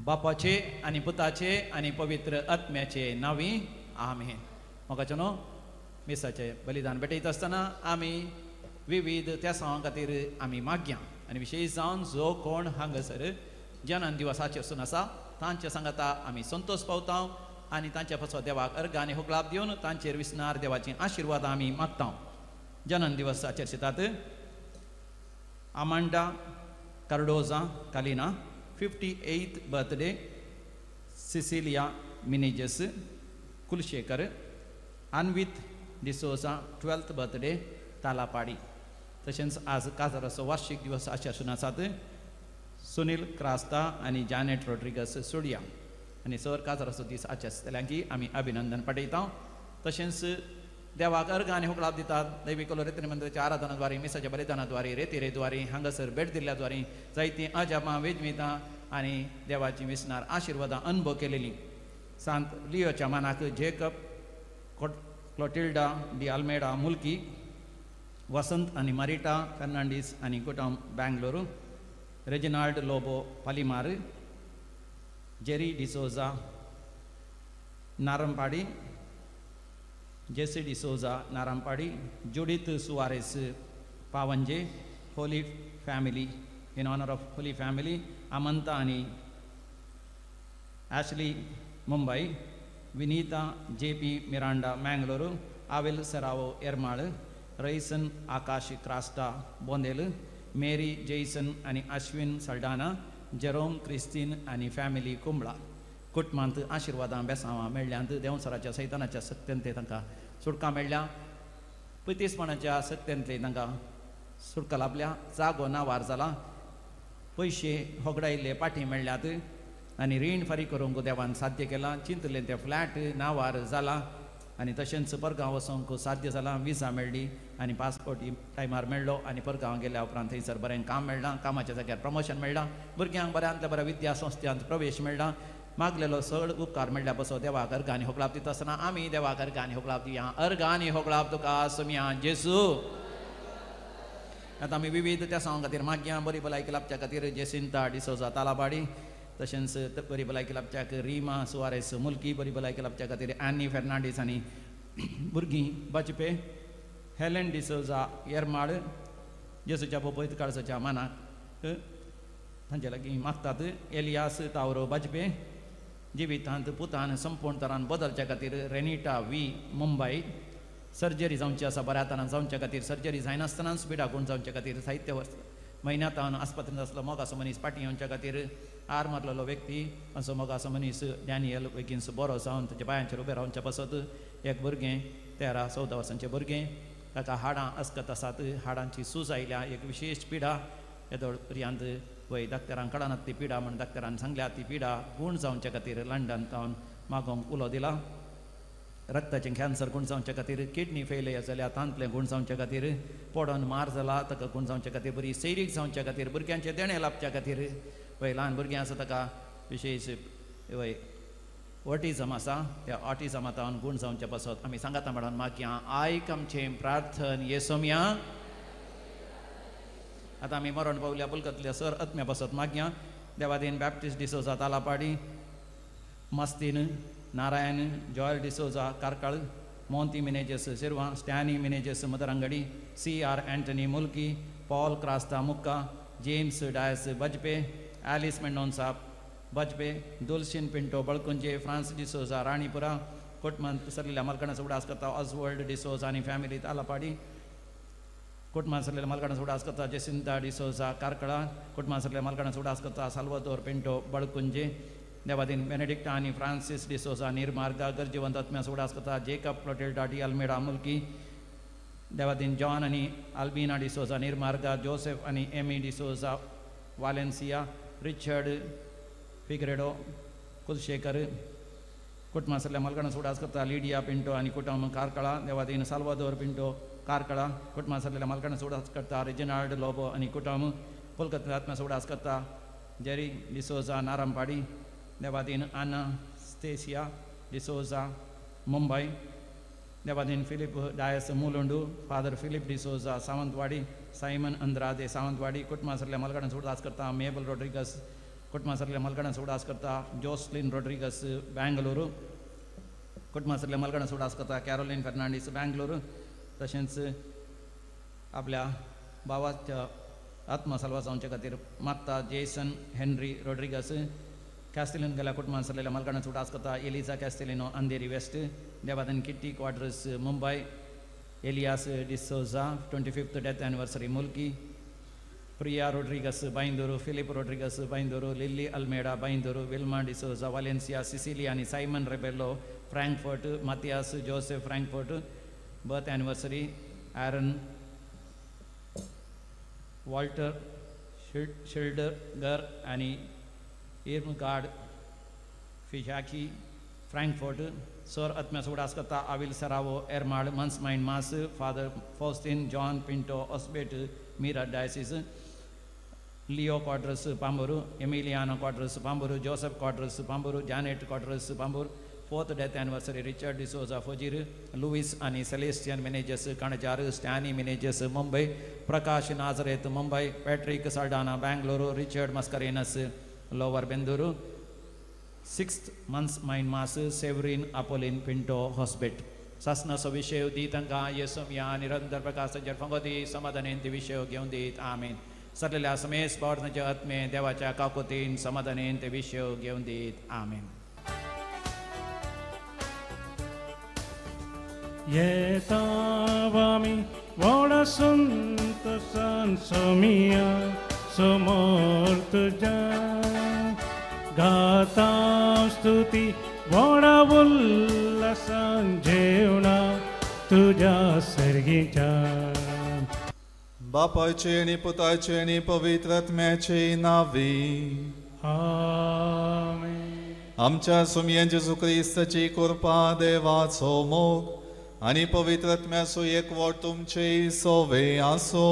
बापाचे आणि पुताचे आणि पवित्र आत्म्याचे नावी आमेन. मोगाचनो मिसाचे बलिदान भेटयत आसतना आमी विविध त्या सवां खातीर आमी मागया आनी विशेश जावन जो कोण हांगासर जनन दिवसाचे वचून आसा तांच्या सांगाता आमी संतोष पावता आनी तांच्या पासो देवाक अर्घ आनी होगलाप दिवन तांचेर विसनार देवाची आशिर्वाद आमी मागता. जनन दिवसाचेर शितात Amanda Cardoza Kalina 58th birthday, Cecilia Menezes Kulshekar, Anvit D'Souza 12th birthday Talapady. तशेंच आज काजाराचो वार्षिक दिवस आसून आसात सुनील क्रास्ता आनी जानेट रोड्रिगस सोडिया आनी सर काजाराचो दीस आसतल्यांकी आमी अभिनंदन पाठयता. तशेंच देवाक अर्घ आनी होगलाप दितात. दैवीक रेती मंदिराच्या आराधनाद्वारे मिसाच्या बलिदानाद्वारे रेतीरेद्वारे हांगासर भेट दिल्ल्याद्वारे जायतीं अजापां वेजमितां आनी देवाची विसनार आशिर्वादां अनुभव केलेली. सांत लियोच्या मानाक Jacob Clotilda de Almeida Mulki, Vasant आनी मारिटा फर्नांडीस आनी कुटुंब Bangalore, Reginald Lobo Palimar, Jerry D'Souza Narampadi, Jessie D'Souza Narampadi, Judith Soares Pavanje, holy family in honour of holy family, Amanta आणि ॲशली मुंबई, विनीता JP मिरांडा मँगलोर, आवेल सरावो एरमाळ, रईसन आकाश क्रास्टा बोंदेल, मेरी जैसन आणि अश्विन सल्डाना, जेरोम क्रिस्तीन आणि फॅमिली कुंबळा. कुटुंबांत आशिर्वादां बेसांवां मेळ्ळ्यांत देंवसराच्या सैतानाच्या सत्तेंतले तांकां सुटका मेळ्ळ्या. पितीसपणाच्या सत्तेंतले तांकां सुटका लाभल्या. जागो नावार जाला. पयशे होगडायिल्ले पाटी मेळ्ळ्यात आनी रीण फारीक करूंक देवान साध्य केलां. चिंतलें तें फ्लॅट नावार जाला आनी तशेंच परगांव वचूंक साध्य जालां. विजा मेळ्ळी आनी पासपोर्ट टायमार मेळ्ळो आनी परगांव गेल्या उपरांत थंयसर बरें काम मेळ्ळां. कामाच्या जाग्यार प्रमोशन मेळ्ळां. भुरग्यांक बऱ्यांतल्या बऱ्या विद्या संस्थांत प्रवेश मेळ्ळा. मागलेलो सड उपकार मेळ्ळ्या पासो देवाक अर्घ आनी होगलाप दिता आसतना आमी देवाक अर्घ आनी होगलाप दिया. अर्घ आनी होगलाप तुका सुमया जेसू. आतां आमी विविध त्या सांग खातीर मागया. बरी भलायकी लाभच्या खातीर जेसिंता डिसोजा तालाबाडी, तशेंच बरी भलायकी लाभच्याक रिमा सुवारेस मुल्की, बरी भलायकी लाभच्या खातीर एनी फेर्नांडीस आनी भुरगीं बाजपे, हेलेन डिसोजा येरमाळ, जेसूच्या पपयत काळजाच्या मानाक तांचे लागीं मागतात. एलियास तावरो बाजपे, जिवितांत पुतान संपूर्ण तरान बदलच्या खातीर रेनिटा वी मुंबई, सर्जरी जावची आसा बऱ्या तरान जावच्या खातीर सर्जरी जायनासतनाच पिडा कोण जावच्या खातीर साहित्य म्हयन्यांत आस्पत्रेंत आसलो मोगासो मनीस पाटी येवच्या खातीर आर मारलेलो व्यक्ती असो मोगासो मनीस डॅनियल बेगिन्स बरो जावन ताच्या पांयांचेर उबे रावच्या पासत एक भुरगें 13-14 वर्सांचें भुरगें ताका हाडां अस्कत आसात. हाडांची सूज आयल्या. एक विशेश पिडा येदोळ पर्यंत वय डाक्टरांक कळनात ती पिडा म्हण डाक्टरान सांगल्या. ती पिडा गूण जावच्या खातीर लंडन तावन मागोवंक उलो दिला. रक्ताचें कॅन्सर गूण जावच्या खातीर, किडनी फेलियर जाल्या तांतलें गूण जावच्या खातीर, पोडोन मार जाला ताका गूण जावच्या खातीर, बरी सैरीक जावच्या खातीर, भुरग्यांचे देणे लाभच्या खातीर, वय ल्हान भुरगीं आसा ताका विशेश वय ऑटिझम आसा त्या ऑटिझमांत गूण जावच्या पासत आमी सांगाता म्हणून मागया. आयक आमचें प्रार्थन येसोम्या. आतां आमी मरण पावल्या पुलकतल्या सर आत्म्या पासत मागया. देवादीन बॅप्टिस्ट डिसोजा तालापाडी, मस्तीन Narayan, Joel D'Souza Karkala, Monty Menezes Shirva, Stanny Menezes Madarangadi, CR Antony Mulki, Paul Crasta Mukka, James Dias Bajpe, Alice Mendonca Bajpe, Dulcine Pinto Balkunje, फ्रांस डिसोजा राणीपुरा, कुटुंबांत सरलेल्या मलकणाचो उडास करता ऑस्वर्ल्ड डिसोजा आनी फॅमिली तालापाडी, कुटुंबांत सरलेल्या मलकणाचो उडास करता जेसिंता डिसोजा कारकळा, कुटुंबांत सरलेल्या मलकणाचो उडास करता साल्वादोर पिंटो बळकुंजे, देवादीन बेनेडिक्टा आनी फ्रांसीस डिसोजा निर्मार्गा, गरजेवंत आत्म्याचो उडास करता Jacob Clotilda D Almeida Mulki, देवादीन जॉन आनी अल्बिना डिसोजा निर्मार्गा, जोसेफ आनी Amy D'Souza Valencia, Richard Figredo Kulshekar, कुटुंबांत सरल्या मलकणाचो उडास करता लिडिया पिंटो आनी कुटुंब कारकळा, देवादीन साल्वादोर पिंटो कारकळा, कुटुंबांत सरलेल्या मलकणाचो उडास करता रेजिनाल्ड लोबो आनी कुटुंब, कोलकाता आत्म्याचो उडास करता जेरी डिसोजा नारंपाडी, देवादीन आना स्टेसिया डिसोजा मुंबई, देवादीन Philip Dias Mulund, father Philip D'Souza Sawantwadi, Simon Andrade Sawantwadi, कुटुंबासरले मलगडन उडास करता, मेबल रोड्रिगस कुटुंबासरले मलगडन उडास करता, जोसलिन रोड्रिगस बेंगलुरू कुटुंबासरले मलगडन उडास करता, कॅरोलिन फर्नांडीस बेंगलुरू, तशेंच आपल्या भावाच्या आत्मसलवा जावचे खातीर मागता जेसन हेनरी रोड्रिगस, कॅस्टिलिन गेल्या कुटुंबासरलेल्या मलगडन उडास करता, एलिझा कॅस्टिलिनो अंधेरी वेस्ट, देवादन Kitty Quadros Mumbai, Elias D'Souza 25th death anniversary Mulki, Priya Rodrigues Byndoor, Philip Rodrigues Byndoor, Lily Almeida Byndoor, Wilma D'Souza Valencia Cecily आणि Simon Rebello Frankfurt, Mathias Joseph Frankfurt, birth anniversary Aaron Walter Schildger आणि Irmgard फिशाकी Frankfurt, सर आत्म्यास उडास करता, आविल सरावो एरमाड month's mind mass, father Faustine John Pinto ऑस्बेट मीरा diocese, Leo Quadros Pamboor, Emiliano Quadros पांबूरू, Joseph Quadros Pamboor, Janet Quadros Pamboor, 4th death anniversary Richard D'Souza Fajir, Lewis आणि Celestine Menezes Kanajar, Stany Menezes Mumbai, Prakash Nazareth Mumbai, Patrick Saldanha Bengaluru, Richard Mascarenhas lower Bendur, 6th month's mind mass Severine Apoline Pinto हॉस्पिट, सासना विषय दितंगा येसुमिया निरंतर प्रकाश जरफंगोदी समाधानेंती विषय घेऊन देत आमेन. सरलेल्या समेस पावरण्याच्या आत्मे देवाच्या काकोतीन समाधानेंती विषय घेऊन देत आमेन. येतावामी वोडा संत संसमिया समोर तुझ्या गाता स्तुती वोडा उल्हासान जेवणा तुझ्या सर्गीच्या. बापाचे आणि पुताचे आणि पवित्र आत्म्याचे नावे आमेन. आमच्या सुमियन जेजू ख्रिस्ताची कृपा, देवाचो मोग आणि पवित्र आत्म्याचो एकवट तुमचे सोवे आसो.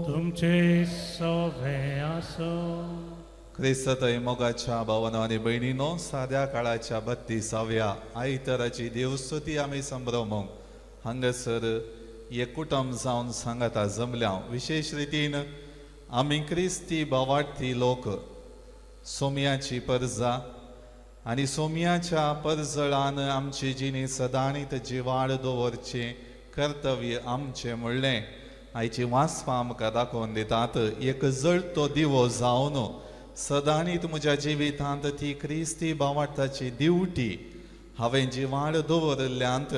तुमचे सोवे आसो. ख्रिस्तय मोगाच्या भावानो आणि बहिणीनो, साध्या काळाच्या 32व्या आयतराची देवस्तुती आमी संभ्रमूंक हांगासर एक कुटुंब जावन सांगाता जमल्या. विशेष रितीन आमी क्रिस्ती भावार्थी लोक सोम्याची परजा आणि सोम्याच्या परजळान आमची जिणी सदांनीत जिवाड दवरचे कर्तव्य आमचे म्हणलें आयची वाचपां आमकां दाखोवन दितात. एक जळतो दिवो जावन सदांनीत म्हज्या जिवितांत ती क्रिस्ती भावार्थाची दिवटी हांवें जिवाड दवरल्यांत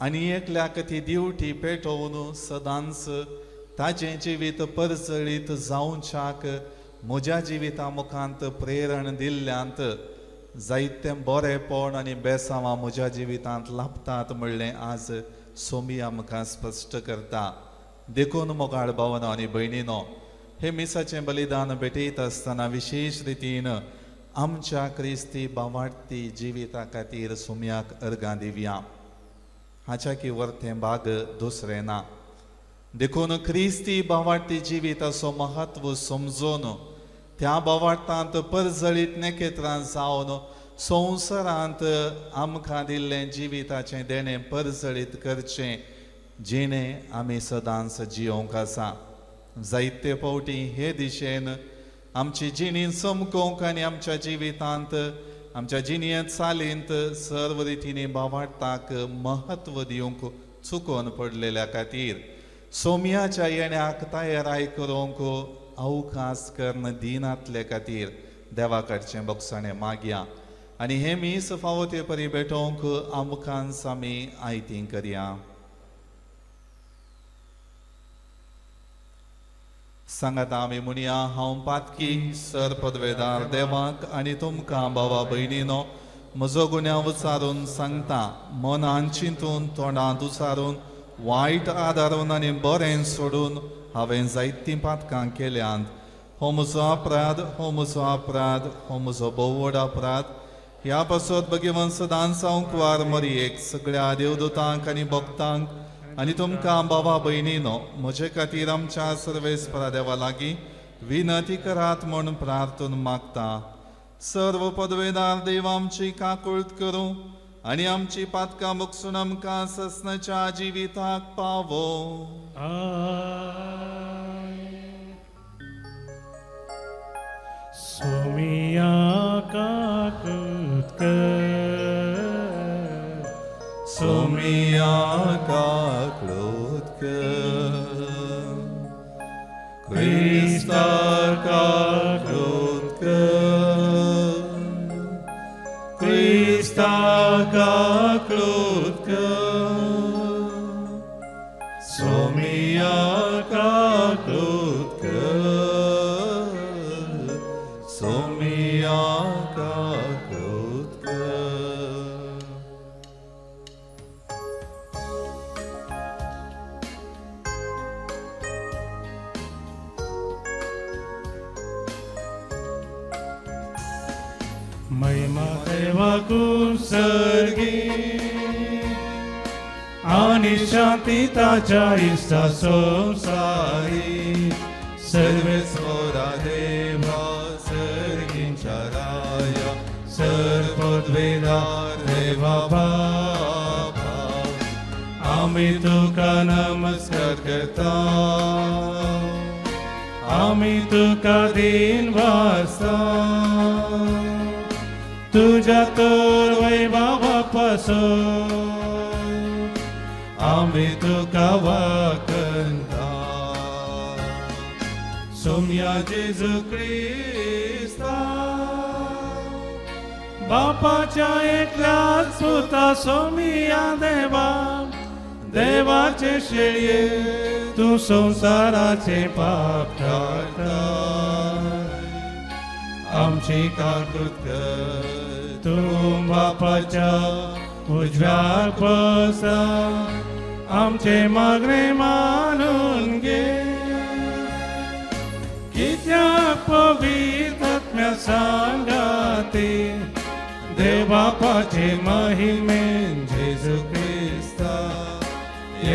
आनी एकल्याक ती दिवटी पेटोवन सदांच ताचें जिवीत परजळीत जावच्याक म्हज्या जिविता मुखांत प्रेरण दिल्ल्यांत जायतें बरेंपण आनी बेसांवां म्हज्या जिवितांत लाभतात म्हणलें आज सोमी आमकां स्पश्ट करता. देखून मोगाळ भावनो आनी भयणीनो, हे मिसाचें बलिदान भेटयत आसतना विशेष रितीन आमच्या क्रिस्ती भावार्थी जिविता खातीर सोम्याक अर्गां दिवया. हाच्या की वर्तें भाग दुसरें ना. देखून क्रिस्ती भावार्थी जिविताचो महत्व समजून त्या भावार्थांत परजळीत नेकेत्रां जावन संवसारांत आमकां दिल्लें जिविताचें देणें परजळीत करचें जिणें आमी सदांच जियोंक आसा. जायते फावटी हे दिशेन आमची जिणी चमकोवंक आनी आमच्या जिवितांत आमच्या जिणये चालींत सर्व रितींनी भावार्थाक महत्व दिवंक चुकोवन पडलेल्या खातीर सोम्याच्या येण्याक तयाराय करूंक अवकाश कर्ण दिनातले खातीर देवा कडचें बक्षाणें मागया आनी हे मीस फावो ते परी भेटोवंक आमकां आमी आयतीं करया. सांगात आमी म्हणया, हांव पातकी सर पदवेदार देवाक आनी तुमकां भावा भयणीनो म्हजो गुन्यांव विचारून सांगता. मनान चिंतून तोंडांत उचारून वायट आदारून आनी बरें सोडून हांवें जायतीं पातकां केल्यांत. हो म्हजो अपराध, हो म्हजो अपराध, हो म्हजो भोव व्हड अपराध. ह्या पासत भगवंत सदांच हांव वार मरयेक सगळ्या देवदूतांक आनी भक्तांक आनी तुमकां भावा भयणीनो म्हजे खातीर आमच्या सर्वेस्परा देवा लागीं विनंती करात म्हूण प्रार्थून मागता सर्व पदवेदार देव आमची काकुळट करूं आनी आमची पातकां मुगसून आमकां ससनाच्या जिविताक पावो सोमिया काकुळट कर सोमिया काकुळट कर Christa काकुळट कर Christa काकुळट कर सोमिया काकुळट कर सोमिया काकुळट कर महिमा देवाकून सर्गी आणि शांती ताच्या इष्टा संसारी सर्वेश्वरा देवा सर्गींच्या राया सर्वद्वेदार देवा बाबा आम्ही तुका नमस्कार करता आम्ही तुका दिन वाजता तुझ्या तर वैभवापासून आम्ही तुका वाकंता सोम्या जेजू ख्रिस्ता बापाच्या एकल्याच पुता सोमिया देवा देवाचे शेळये तू संसाराचे पाप काढता आमची काकुळट कर तू बापाच्या उजव्या बसा आमचे मागणे मानून घे कित्याक पवित्र आत्म्या सांगाते देवबापाचे महिमेन जेजू ख्रिस्ता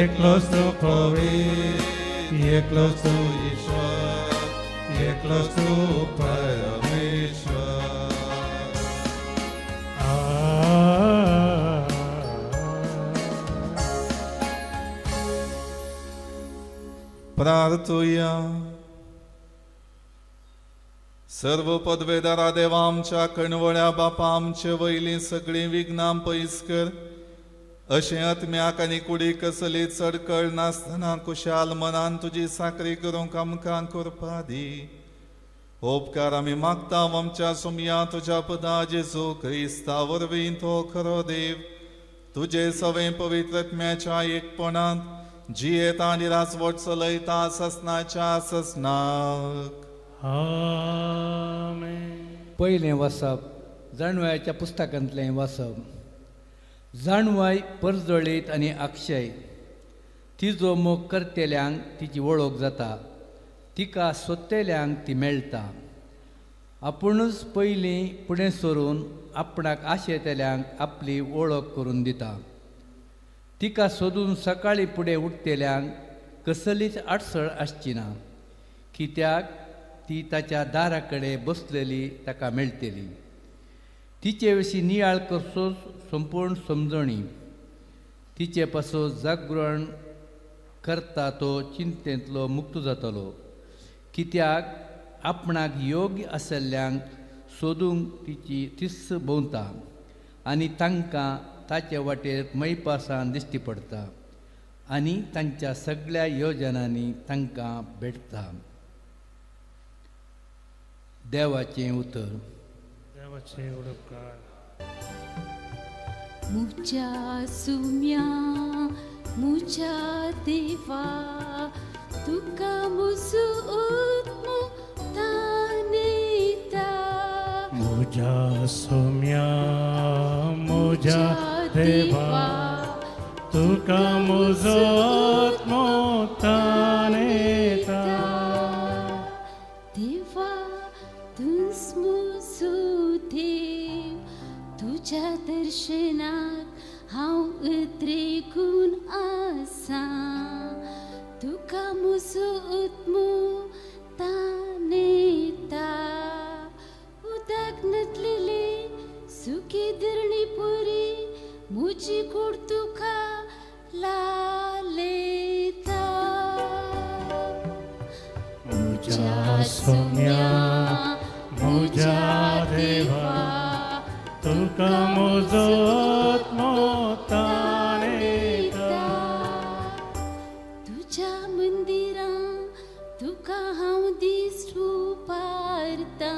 एकलोच तू पवित्र एकलोच तू ईश्वर एकलोच तू परमेश्वर प्रार्थूया सर्व पदवेदारा देवा आमच्या कणवळ्या बापा आमचे वयली सगळीं विघ्नां पयस कर अशें आत्म्याक आनी कुडीक कसली चडकळ नासतना कुशाल मनान तुजी साकरी करूंक आमकां करपा दी उपकार आमी मागता आमच्या सुमया तुज्या पदा जेजू क्रिस्ता वरवीं तो खरो देव तुजे सवे पवित्र आत्म्याच्या एकपणांत जियेत आनी रासवट चलयता ससनाच्या ससनाक आमेन पयलें वाचप जाणवायाच्या पुस्तकांतलें वाचप जाणवाय परजळीत आनी अक्षय तिजो मोग करतेल्यांक तिची वळख जाता तिका सोदतेल्यांक ती मेळटा आपुणूच पयलीं फुडें सरून आपणाक आशेतेल्यांक आपली वळख करून दिता तिका सोदून सकाळीं फुडें उठतेल्यांक कसलीच आडसळ आसची ना कित्याक ती ताच्या दारा कडेन बसलेली ताका मेळटली तिचे विशीं नियाळ कसो संपूर्ण समजणी तिचे पासून जागरण करता तो चिंतेंतलो मुक्त जातलो कित्याक आपणाक योग्य आसल्ल्यांक सोदूंक तिची तिस भोंवता आनी तांकां ताचे वाटेर मैपासान दिश्टी पडटा आनी तांच्या सगळ्या योजनांनी तांकां भेटता देवाचें उतर देवाचे उडपकार मुझा सुम्या मुझा देवा तुका मुझो उत्मुक्ता नेता मुझा सोम्या मुझा देवा तुका मुजो आत्मोक्ता नेता देवा तुस मुझो देव तुझ्या दर्शनाक हांव उद्रेकून आसा तुका मुजो उत्मुक्ता नेता सुखी धरणी पुरी मुझी कुड तुका लालेता मुझा सोम्या मुझा देवा तुका मुजो आत्मोतानेता तुझ्या मंदिरा तुका हांव दिसू पारता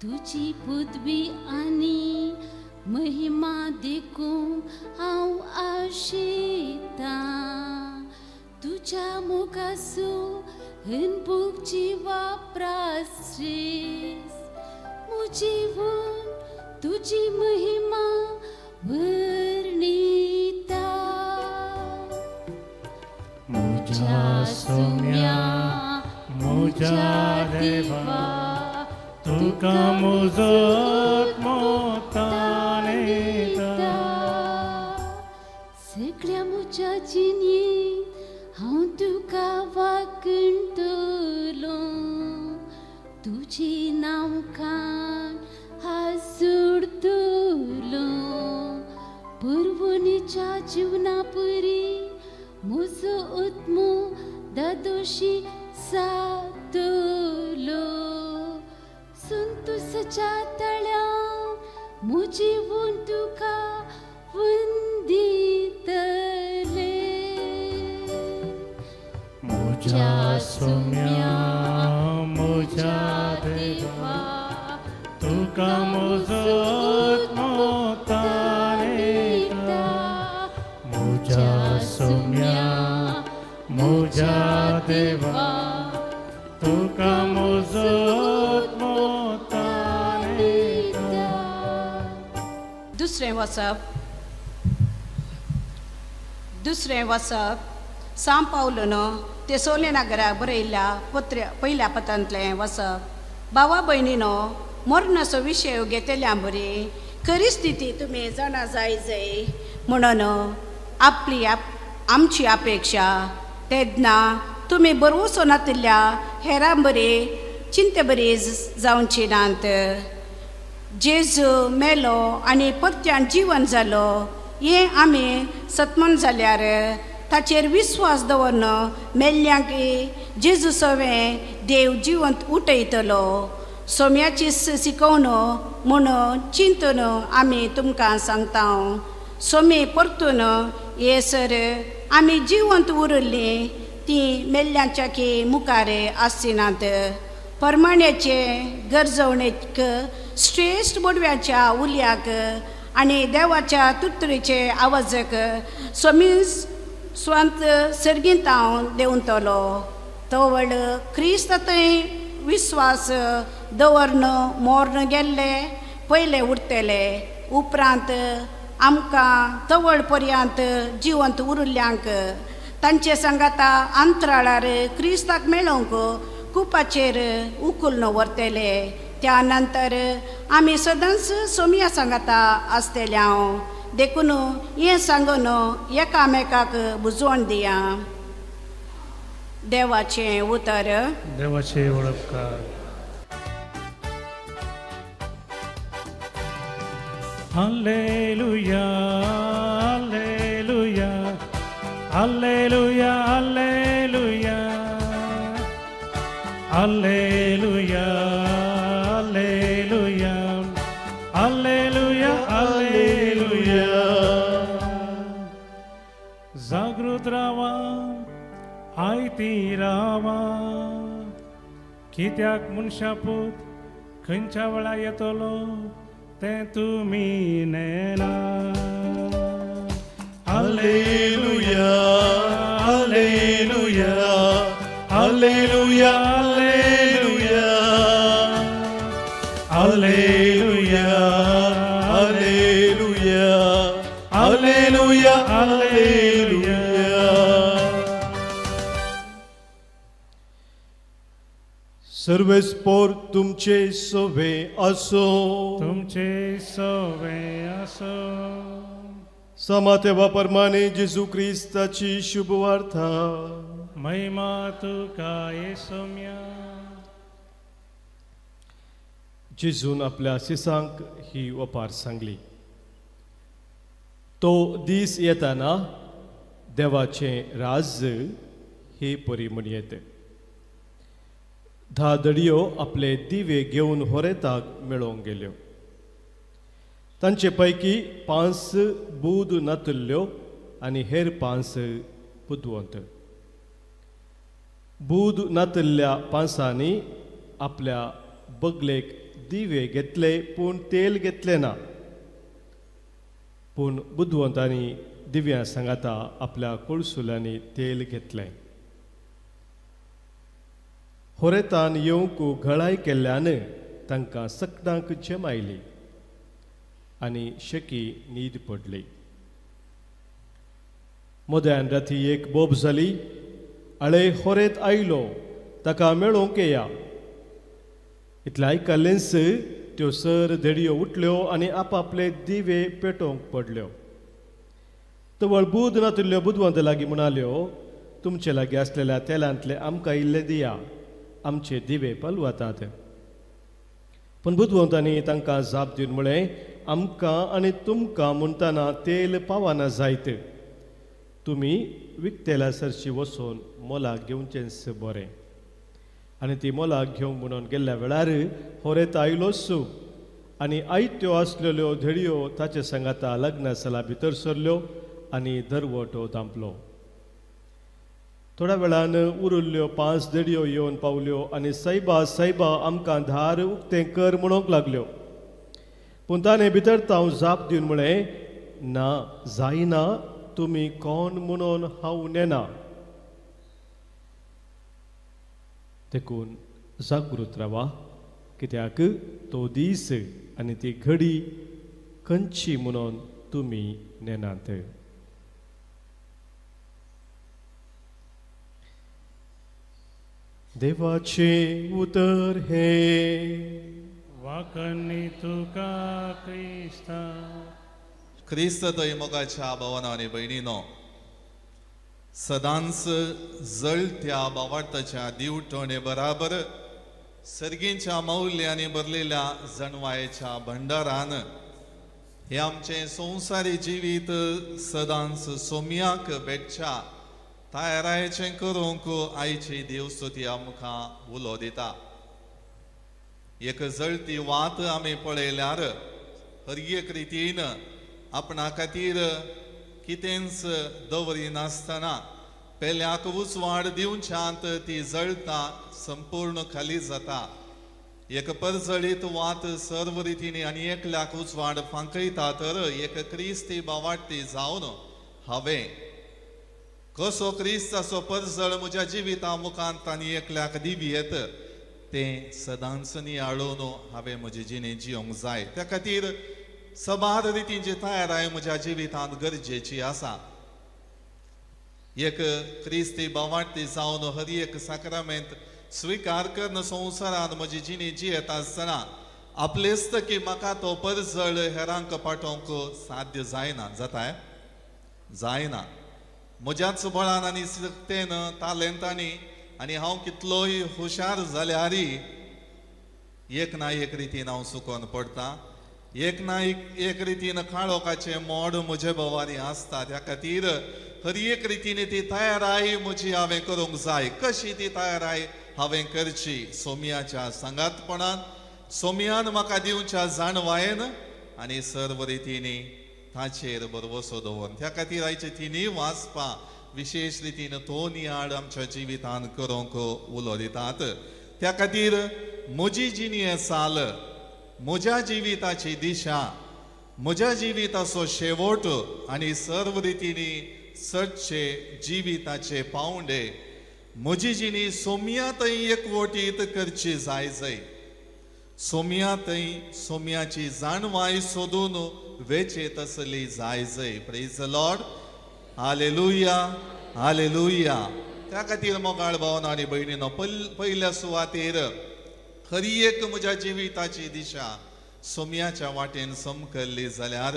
तुझी पदवी आनी महिमा देखून हांव आशेता तुझ्या मुखासो हनपूक जिवा प्राश्रेस मुजीवन तुझी महिमा वर्णिता मुझा सोम्या मुझा देवा तुका मुजो आत्मोतानेता सगळ्या म्हज्या जिणेंत हांव तुका वाकणटलो तुजी नांवकान हांसोडटलो पर्वणीच्या जिवना परी म्हजो आत्मो दादोशी सातलो संतोषाच्या तळ्यान म्हजी वन तुका वंदितले मुझा सोम्या मुझा देवा तुका मुजो आत्मोतानेता मुझा सोम्या मुझा देवा तुका मुजो आत्मोतानेता दुसरें वचप सांब पावलोन तेसोले नगराक बरयल्ल्या पयल्या पत्रांतलें वचप भावा भयणीनो मरणाचो विशय घेतल्या बरी खरी स्थिती तुमी जाणा जाय म्हणून आमची अपेक्षा तेदना तुमी बरोवचो नातिल्ल्या हेरां बरी चिंते बरी जावची नात जेजू मेलो आनी परत्यान जीवन जालो हें आमी सत्मन जाल्यार ताचेर विस्वास दवरन मेल्ल्यांक जेजू सवें देव जिवंत उठयतलो सोम्याची शिकवण म्हणून चिंतून आमी तुमकां सांगता सोमी परतून येसर आमी जिवंत उरलीं ती मेल्ल्यांच्या की मुखार आसनात परमाण्याचे गरजवणेक श्रेश्ठ बोडव्याच्या उल्याक आनी देवाच्या तुतरेचे आवाजाक सोमी स्वांत सर्गींत हांव देंवतलो तो व्हड क्रिस्त थंय विस्वास दवरन मोर्न गेल्ले पयले उरतले उपरांत आमकां तवळ पर्यंत जिवंत उरल्ल्यांक तांचे सांगाता अंतराळार क्रिस्ताक मेळोवंक कुपाचेर उखलून व्हरतले त्या नंतर आमी सदांच सोम्या सांगाता आसतल्या देखून हें सांगून एकामेकाक बुजवण दिया देवाचें उतर देवाचे वळखकार hallelujah hallelujah hallelujah hallelujah hallelujah hallelujah hallelujah जागृत रावा आयती रावा कित्याक मनशापूत खंयच्या वेळा येतलो तें तुमी नेना hallelujah hallelujah hallelujah hallelujah hallelujah hallelujah hallelujah सर्वेस्पोर तुमचे सोवे असो तुमचे सोवे असो समातेवा परमाने जेजू क्रिस्ताची शुभवार्ता महिमा तुका येसोम्या जेजून आपल्या शिसांक ही ओपार सांगली. तो दीस येताना देवाचें राज्य हे परी म्हणयेत. 10 दडयो आपले दिवे घेवन होरेताक मेळोवंक गेल्यो. तांचे पैकी 5 बूद नातल्ल्यो आनी हेर 5 बुदवंत. बूद नातल्ल्या 5 आपल्या बगलेक दिवे घेतले पूण तेल घेतले ना. पूण बुदवंतांनी दिव्यां सांगाता आपल्या कळसुल्यांनी तेल घेतलें. होरेतान येवंक घळाय केल्ल्यान तांकां सकदांक जेम आयली आनी शेकी न्हीद पडली. मोद्यान राती एक बोब जाली. आळे होरेत आयलो, ताका मेळोवंक येया. इतलें आयकल्लेंच त्यो सर धडयो उठल्यो आनी आपआपले दिवे पेटोवंक पडल्यो. तवळ बूद नातल्ल्यो बुदवंत लागीं म्हणाल्यो, तुमचे लागीं आसलेल्या तेलांतले आमकां इल्ले दिया, आमचे दिवे पालवातात. पूण बुदवंतांनी तांकां जाप दिवन म्हळें, आमकां आनी तुमकां म्हणटाना तेल पावना जायत. तुमी विकतेल्या सरशी वचून मोलाक घेवचेंच बरें. आनी ती मोलाक घेवंक म्हणून गेल्ल्या वेळार होरेत आयलोच आनी आयत्यो आसलेल्यो धडयो ताचे सांगाता लग्ना सला भितर सरल्यो आनी दरवटो धांपलो. थोड्या वेळान उरिल्ल्यो 5 धडयो येवन पावल्यो आनी सायबा सायबा आमकां धार उक्तें कर म्हणूंक लागल्यो. पूण ताणें भितर तांव जाप दिवन म्हळें, ना जायना, तुमी कोण म्हणून हांव नेना. देखून जागृत रावा, कित्याक तो दीस आनी ती घडी खंयची म्हणून तुमी नेनात. देवाचे उतर हे वाकणी तुका क्रिस्ता. क्रिस्त दैमोगाच्या भावांनो आनी भयणीनो, सदांच जळत्या भावार्थाच्या दिवटणे बराबर सर्गींच्या मौल्यांनी भरलेल्या जणवायेच्या भंडारान हे आमचे संवसारी जिवीत सदांच सोम्याक भेटच्या तयारायेचें करूंक आयची देवस्तुती आमकां उलो दिता. एक जळती वात आमी पळयल्यार हर एक रितीन आपणा खातीर कितेंच दवरिनासतना पेल्याक उजवाड दिवच्यांत ती जळटा संपूर्ण खाली जाता. एक परजळीत वात सर्व रितीनी आनी एकल्याक उजवाड फांकयता तर एक क्रिस्ती भावार्थी जावन हांवें कसो क्रिस्ताचो परजळ म्हज्या जिविता मुखांत आनी एकल्याक दिवयेत तें सदांच नियाळून हांवें म्हजी जिणे जियोंक जाय. त्या खातीर सबार रितींची तयाराय म्हज्या जिवितांत गरजेची आसा. एक क्रिस्ती भावार्थी जावन हर एक साक्रामेंत स्विकार करन संवसारांत म्हजी जिणी जियेता आसतना आपलेच की म्हाका तो परजळ हेरांक पाठोवंक साध्य जायना. जाताय जायना. म्हज्याच बळान आनी सक्तेन तालेंतांनी आनी हांव कितलोय हुशार जाल्यारय एक ना एक रितीन हांव चुकोन पडटा. एक ना एक रितीन काळोखाचें मोड म्हजे भोंवारी आसता. त्या खातीर हर एक रितीन ती तयाराय म्हजी हांवें करूंक जाय. कशी ती तयाराय हांवें करची? सोम्याच्या सांगातपणान, सोम्यान म्हाका दिवच्या जाणवायेन आनी सर्व रितीनी ताचेर भरवोसो दवरून. त्या खातीर आयचे तिनूय वाचपां विशेष रितीन तो नियाळ आमच्या जिवितांत करूंक उलो दितात. त्या खातीर म्हजी जिणी साल, म्हज्या जिविताची दिशा, म्हज्या जिविताचो शेवट आनी सर्व रितीनी सदचे जिविताचे पावंडे म्हजी जिणी सोम्यातय एकवटीत करची जाय. सोम्यातय सोम्याची जाणवाय सोदून वेचेत आसली जाय. Praise the lord. Hallelujah, hallelujah. त्या खातीर मोगाळ भावांनो आनी भयणीनो, पयल्या सुवातेर हर एक म्हज्या जिविताची दिशा सोम्याच्या वाटेन समकल्ली जाल्यार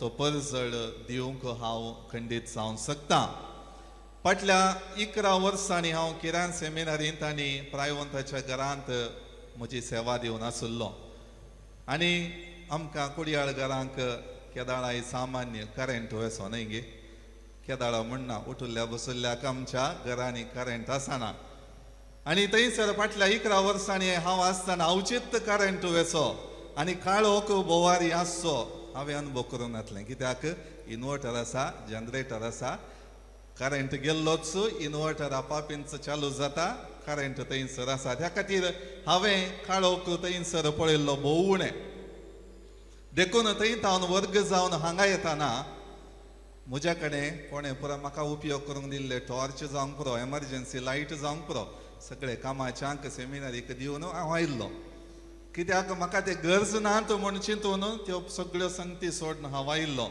तो परजळ दिवंक हांव खंडीत जावंक शकता. फाटल्या 11 वर्सांनी हांव किरान सेमिनारींत आनी प्रायवंताच्या घरांत म्हजी सेवा दिवन आसुल्लो. आनी आमकां कुडयाळ घरांक केदाळाय सामान्य करंट वसो न्हय गे केदाळा म्हणना उठुल्ल्या बसुल्ल्याक आमच्या घरांनी करंट आसना आनी थंयसर फाटल्या 11 वर्सांनी हांव आसतना अवचित्त करंट वेसो आनी काळोख बोवारी आसचो हांवें अनुभव करून घातलें कित्याक इनवर्टर आसा जनरेटर आसा करंट गेल्लोच इनवर्टर आपापींच चालू जाता करंट थंयसर आसा त्या खातीर हांवें काळोख थंयसर पळयल्लो भोव उणें देखून थंय तावन वर्ग जावन हांगा येताना म्हज्या कडेन कोणें पुरो म्हाका उपयोग करूंक दिल्ले टॉर्च जावंक पुरो एमर्जन्सी लायट जावंक पुरो सगळे कामाच्यांक सेमिनारीक दिवन हांव आयिल्लो कित्याक म्हाका ते गरज नात म्हूण चिंतून त्यो सगळ्यो संगती सोडून हांव आयिल्लो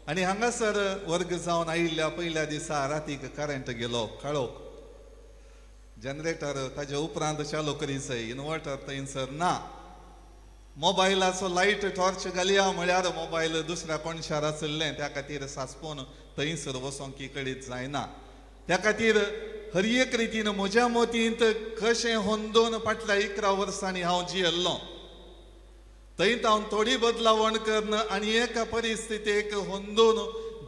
आनी हांगासर वर्ग जावन आयिल्ल्या पयल्या दिसा रातीक करंट गेलो काळोख जनरेटर ताजे उपरांत चालू करीसय इनवर्टर थंयसर ना मोबायलाचो लायट टॉर्च घालया म्हळ्यार मोबायल दुसऱ्या कोणशार आसलें त्या खातीर सांसपून थंयसर वचोंक कळीत जायना त्या खातीर हर एक रितीन म्हज्या मतींत कशें होंदोन फाटल्या 11 वर्सांनी हांव जियेल्लो थंय हांव थोडी बदलावण करन आनी एका परिस्थितीक होंदोन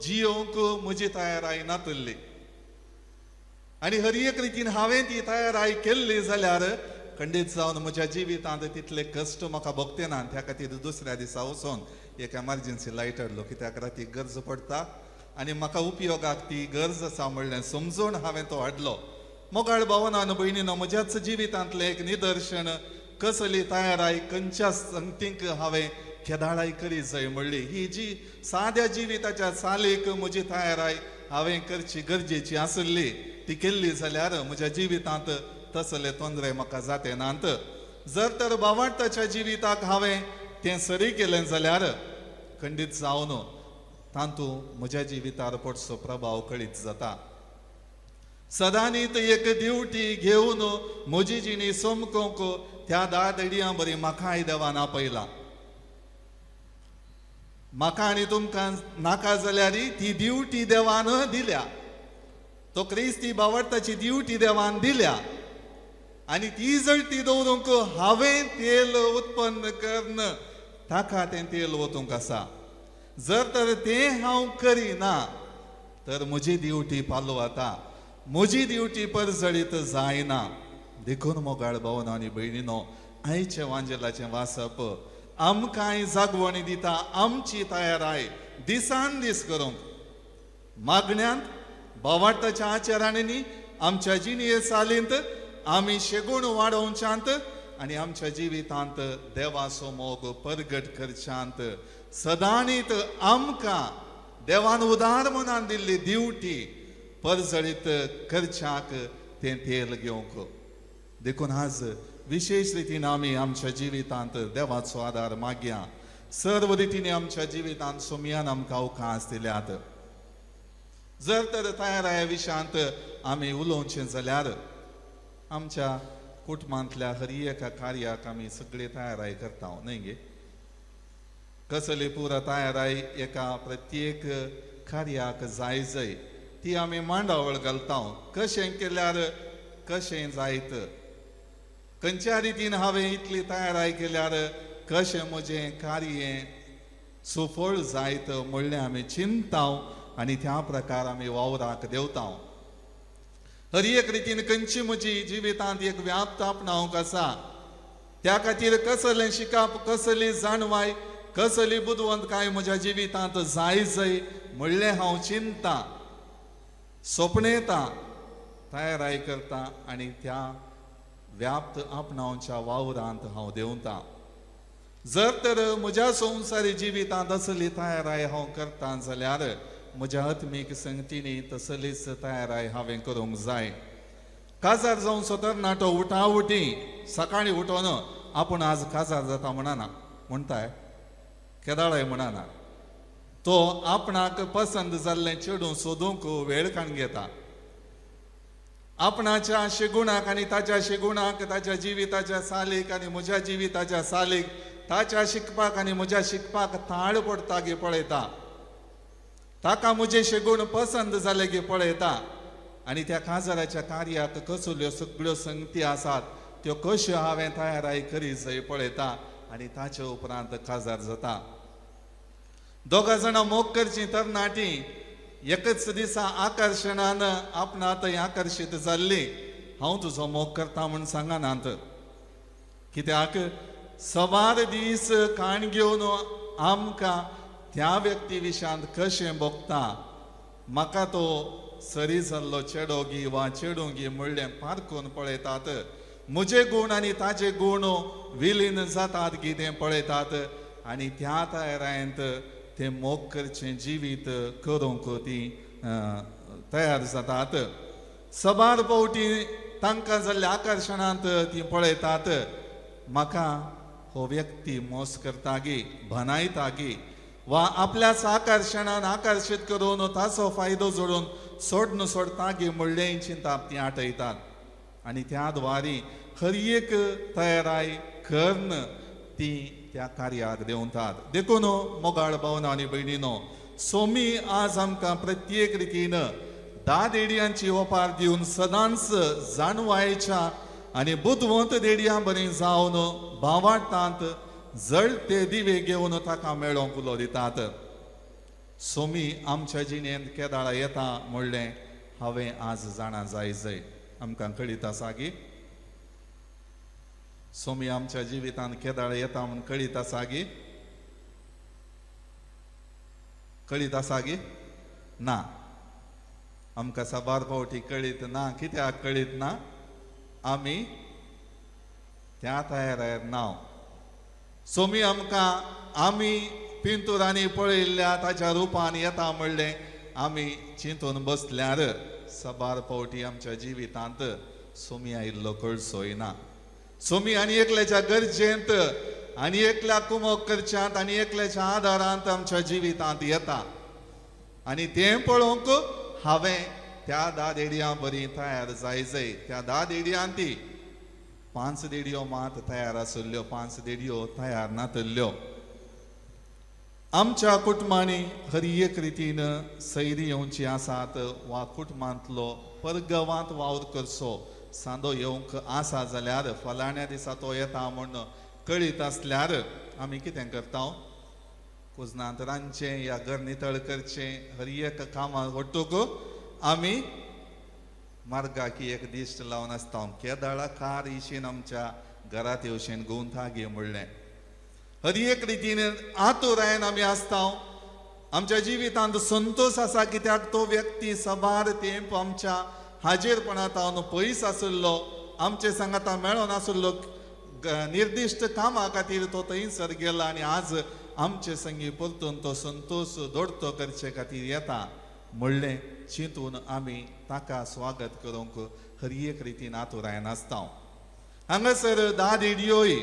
जियोंक म्हजी तयाराय नातल्ली आनी हर एक रितीन हांवें ती तयाराय केल्ली जाल्यार खंडीत जावन म्हज्या जिवितांत तितले कश्ट म्हाका भोगते ना त्या खातीर दुसऱ्या दिसा वचोन एक एमर्जन्सी लायट हाडलो कित्याक रातीक गरज पडटा आनी म्हाका उपयोगाक ती गरज आसा म्हणलें समजून हांवें तो हाडलो मोगाळ भावनान भयणीनो म्हज्याच जिवितांतलें एक निदर्शन कसली तयाराय खंयच्या संगतींक हांवें केदाळाय करी जाय म्हणली ही जी साद्या जिविताच्या चालीक म्हजी तयाराय हांवें करची गरजेची आसली ती केल्ली जाल्यार म्हज्या जिवितांत तसले तोंदरे म्हाका जाते नात जर तर भावार्थाच्या जिविताक हांवें तें सरी केलें जाल्यार खंडीत जावन तातूंत म्हज्या जिवितार पडचो प्रभाव कळीत जाता सदांनीत एक दिवटी घेवन म्हजी जिणी सोमकोंक त्या दादडियां बरी म्हाकाय देवान आपयला म्हाका आनी तुमकां नाका जाल्यार ती दिवटी देवान दिल्या तो क्रिस्ती भावार्थाची दिवटी देवान दिल्या आनी ती जळटी दवरूंक हांवें तेल उत्पन्न करन ताका तें तेल वतूंक आसा जर तर तें हांव करिना तर म्हजी ड्युटी पालो वता म्हजी ड्युटी परजळीत जायना देखून मोगाळ भावना आनी भयणीनो आयचे वांजेलाचें वाचप आमकांय जागवणी दिता आमची तयाराय दिसान दीस करूंक मागण्यांत भावार्थाच्या आचरणांनी आमच्या जिणये चालींत आमी शेगूण वाडोवच्यांत आनी आमच्या जिवितांत देवाचो मोग परगट करच्यांत सदांनीत आमकां देवान उदार मनान दिल्ली दिवटी परजळीत करच्याक तें तेल घेवंक देखून आज विशेष रितीन आमी आमच्या जिवितांत देवाचो आदार मागया सर्व रितीने आमच्या जिवितांत सोमयान आमकां अवकाश दिल्यात जर तर तयाराया विशयांत आमी उलोवचें जाल्यार आमच्या कुटुंबांतल्या हर एका कार्याक आमी सगळे तयाराय करता न्हय गे कसली पुरा तयाराय एका प्रत्येक कार्याक जाय जाय ती आमी मांडावळ घालता कशें केल्यार कशें जायत खंयच्या रितीन हांवें इतली तयाराय केल्यार कशें म्हजें कार्य सुफळ जायत म्हणलें आमी चिंतता आनी त्या प्रकार आमी वावराक देंवता हर एक रितीन खंयची म्हजी जिवितांत एक व्याप्त आपणावंक आसा त्या खातीर कसलें शिकप कसली जाणवाय कसली बुदवंतकाय म्हज्या जिवितांत जाय जाय म्हणलें हांव चिंतता सोपणेता तयाराय करता आनी त्या व्याप्त आपणावच्या वावरांत हांव देंवता जर तर म्हज्या संवसारी जिवितांत असली तयाराय हांव करता जाल्यार म्हज्या आत्मीक संगतींनी तसलीच तयाराय हांवें करूंक जाय काजार जावन सतरनाटो उठा उठी सकाळीं उठोन आपूण आज काजार जाता म्हणना म्हणटाय केदाळय म्हणना तो आपणाक पसंद जाल्लें चेडूं सोदूंक वेळ काण घेता आपणाच्या शेगुणाक आनी ताच्या शेगुणाक ताच्या जिविताच्या सालीक आनी म्हज्या जिविताच्या सालीक ताच्या शिकपाक आनी म्हज्या शिकपाक ताळ पडटा गे पळयता ताका म्हजे शेगूण पसंद जाले गे पळयता आनी त्या काजाराच्या कार्याक कसल्यो सगळ्यो संगती आसात त्यो कश्यो हांवें तयाराय करी जाय पळयता आनी ताचे उपरांत काजार जाता. दोगा जाणां मोग करची तरणाटी एकच दिसा आकर्शणान आपणा थंय आकर्शीत जाल्ली. हांव तुजो मोग करता म्हूण सांगनात, कित्याक सवार दीस काण घेवन आमकां त्या व्यक्ती विशांत कशें भोगता. म्हाका तो सरी जाल्लो चेडो गी वा चेडू गी म्हणलें पारखून पळयतात. म्हजे गूण आनी ताजे गूण विलीन जातात कितें पळयतात आनी त्या तयारेंत ते मोग करचें जिवीत करूंक ती तयार जातात. सबार फावटी तांकां जाल्ल्या आकर्शणांत ती पळयतात. म्हाका हो व्यक्ती मोस करता गी भनायता गी वा आपल्याच आकर्शणान आकर्शीत करून ताचो फायदो जोडून सोडून सोडता गी म्हणलें चिंताप ती आटयतात. आनी त्या द्वारी हर एक तयाराय करून ती त्या कार्याक देंवतात. देखून मोगाळ भावना आनी भयणीनो, सोमी आज आमकां प्रत्येक रितीन धा देडयांची ओपार दिवन सदांच जाणवायेच्या आनी बुदवंत देडयां बरीं जावन भावार्थांत जळटे दिवे घेवन ताका मेळोंक उलो दितात. सोमी आमच्या जिणेंत केदाळा येता म्हणलें हांवें आज जाणा जाय आमकां कळीत आसा गी. सोमी आमच्या जिवितांत केदाळ येता म्हूण कळीत आसा गी. कळीत आसा गी ना. आमकां साबार फावटी कळीत ना. कित्याक कळीत ना? आमी त्या तयारेर नाव. सोमी आमकां आमी पिंतुरांनी पळयल्ल्या ताच्या रुपान येता म्हणलें आमी चिंतून बसल्यार साबार फावटी आमच्या जिवितांत सोमी आयिल्लो कळसोय ना. सोमी आनी एकल्याच्या गरजेंत आनी एकल्या कुमोग करच्यांत आनी एकल्याच्या आदारांत आमच्या जिवितांत येता. आनी तें पळोवंक हांवें त्या 10 देडयां बरी तयार जाय. त्या 10 देडयांत ती 5 देडयो मात तयार आसल्ल्यो, 5 देडयो तयार नातल्ल्यो. आमच्या कुटुंबांनी हर एक रितीन सैरी येवची आसात वा कुटुंबांतलो परगांवांत वावर करचो सांदो येवंक आसा जाल्यार फलाण्या दिसा तो येता म्हूण कळीत आसल्यार आमी कितें करता? कुजनांत रांदचें या घर नितळ करचें हर एक कामां वटूक आमी मार्गाकी एक दिश्ट लावन आसता. केदाळा कार इशीन आमच्या घरांत येवशेन गुंथा गे म्हणलें. हर एक रितीन आतुरायेन आमी आसता. आमच्या जिवितांत संतोश आसा कित्याक तो व्यक्ती सबार तेंप आमच्या हाजीरपणांतावन पयस आसलो, आमचे सांगाता मेळोन आसलो. निर्दिश्ट कामा खातीर तो थंयसर गेला आनी आज आमचे संगी परतून तो संतोष दोडतो करचे खातीर येता म्हणलें चिंतून आमी ताका स्वागत करूंक हर एक रितीन आतुरायेन आसता. हांगासर 10 देडयोय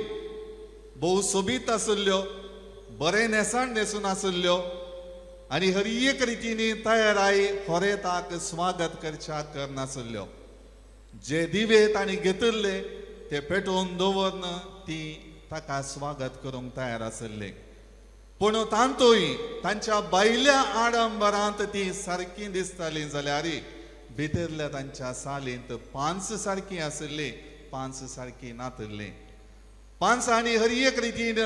भोव सोबीत आसल्ल्यो, बरें नेसाण न्हेसून आसल्ल्यो आनी हर एक रितीनी तयाराय होरेताक स्वागत करच्याक करनासल्ल्यो. जे दिवे तांणी घेतिल्ले ते पेटोवन दवरून ती ताका स्वागत करूंक तयार आसल्ले. पूण तांतूय तांच्या भायल्या आडंबरांत ती सारकी दिसताली जाल्यार भितरल्या तांच्या सालींत 5 सारकी आसली, 5 सारकी नातल्ली. 5 आनी हर एक रितीन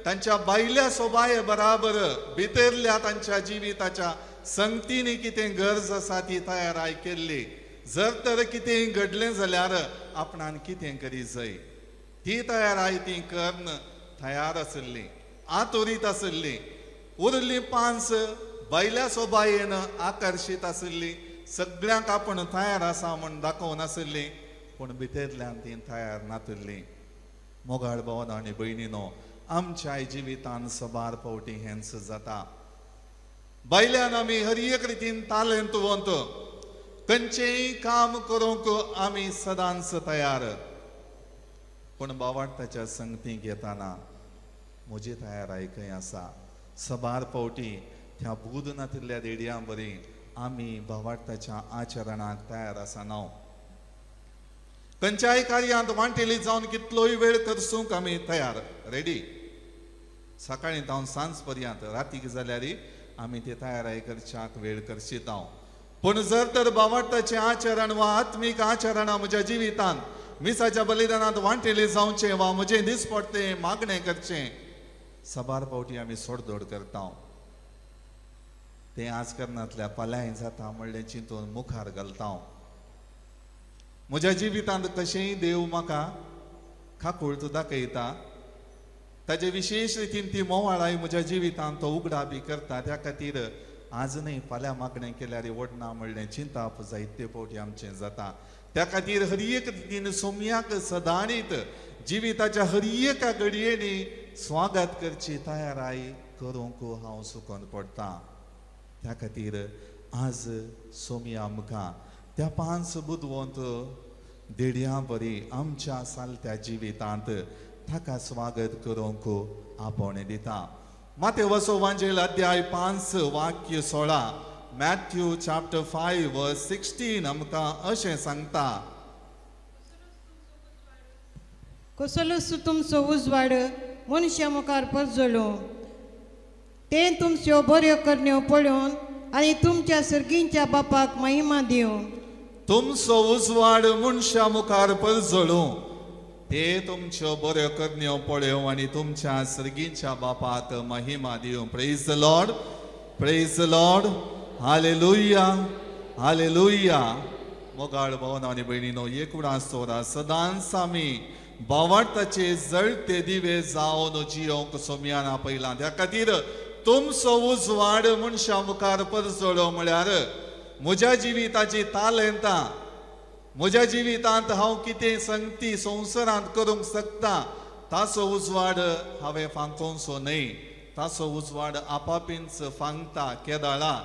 तांच्या भायल्या सोबाये बराबर भितरल्या तांच्या जिविताच्या संगतीनी कितें गरज आसा ती तयाराय केल्ली. जर तर कितें घडलें जाल्यार आपणान कितें करी जाय ती तयाराय ती करून तयार आसली, आतुरीत आसली. उरली 5 भायल्या सोबायेन आकर्शीत आसली, सगळ्यांक आपण तयार आसा म्हूण दाखोवन आसली, पूण भितरल्यान ती तयार नातल्ली. मोगाळ भावना आनी भयणीनो, आमच्या जिवितांत सबार फावटी हेंच जाता. भायल्यान आमी हर एक रितीन तालंतवंत, खंयचेंय काम करूंक आमी सदांच तयार. पूण भावार्थाच्या संगतीक येताना म्हजी तयाराय खंय आसा? सबार फावटी त्या बूद नातिल्ल्या देडयां बरी आमी भावार्थाच्या आचरणाक तयार आसना. खंयच्याय कार्यांत वांटेली जावन कितलोय वेळ करसूंक आमी तयार, रेडी. सकाळीं जावन सांज पर्यंत रातीक जाल्यार आमी ते तयाराय करच्याक वेळ करशीत. पूण जर तर भावार्थाचें आचरण वा आत्मीक आचरणां म्हज्या जिवितांत मिसाच्या बलिदानात वांटेले जावचे वा म्हजे दिसपडते मागणे करचे सबार पावटी आमी सोडदोड करता ते आजकरणातल्या पलाय जाता म्हणलें चिंतून मुखार घालता म्हज्या जिवितांत कशेंय देव म्हाका खाकूळत दाखयता ताजे विशेष रितीन ती मोवाळाय म्हज्या जिवितांत तो उगडा बी करता त्या खातीर आज न्हय फाल्यां मागणें केल्यार वडना म्हणलें चिंताप जायते फावटी आमचें जाता त्या खातीर हर एक रितीन सोम्याक सदांच जिविताच्या हर एका घडयेनी स्वागत करची तयाराय करूंक हांव सुकोन पडटा त्या खातीर आज सोम्या आमकां त्या 5 बुदवंत देड्या बरी आमच्या सालत्या जिवितांत ताका स्वागत करूंक आपण दिता मातेवचो वांजेल अध्याय 5 वाक्य 16 मॅथ्यू चॅप्टर 5 वर्स 16 आमकां अशें सांगता कसलोच तुमचो उजवाड मनशा मुखार परजलो ते तुमच्यो बऱ्यो करण्यो पळोवन आनी तुमच्या सर्गींच्या बापाक महिमा दिवं तुमचो उजवाड मनशा मुखार परजळो ते तुमच्यो बऱ्यो करण्यो पळोवन आनी तुमच्या सर्गींच्या बापाक महिमा दिवं praise the lord hallelujah hallelujah मोगाळ भावना आनी भयणीनो एकूण सोरा सदांच आमी भावार्थाचे जळते दिवे जावन जियोंक सोम्यान आपयला त्या खातीर तुमचो उजवाड मनशा मुखार परजळो म्हळ्यार म्हज्या जिविताची तालंतां म्हज्या जिवितांत हांव कितें संगती संवसारांत करूंक शकता ताचो उजवाड हांवें फांकोवचो न्हय ताचो उजवाड आपापींच फांगता केदाळा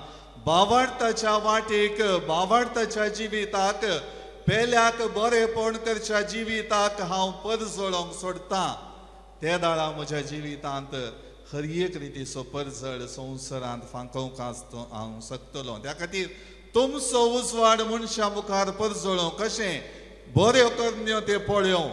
भावार्थाच्या वाटेक भावार्थाच्या जिविताक पेल्याक बरेपण करच्या जिविताक हांव परजळोंक सोडटा ते दाळा म्हज्या जिवितांत हर एक रितीचो परजळ संवसारांत फांकोवंक हांव शकतलो त्या खातीर तुमचो उजवाड मनशा मुखार परजळो कशें बऱ्यो करण्यो ते पळोवं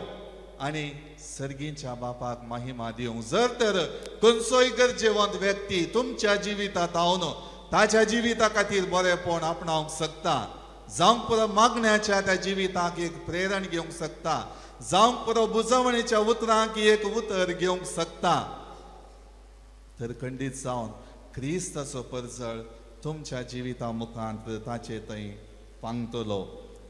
आनी सर्गींच्या बापाक महिमा दिवंक जर तर खंयचोय गरजेवंत व्यक्ती तुमच्या जिवितांत आवन ताच्या जिविता खातीर बरेपण आपणावंक शकता जावंक पुरो मागण्याच्या त्या जिविताक एक प्रेरण घेवंक शकता जावंक पुरो बुजवणेच्या उतरांक एक उतर घेवंक शकता तर खंडीत जावन क्रिस्ताचो परजळ तुमच्या जिविता मुखांत ताचे थंय पांगतलो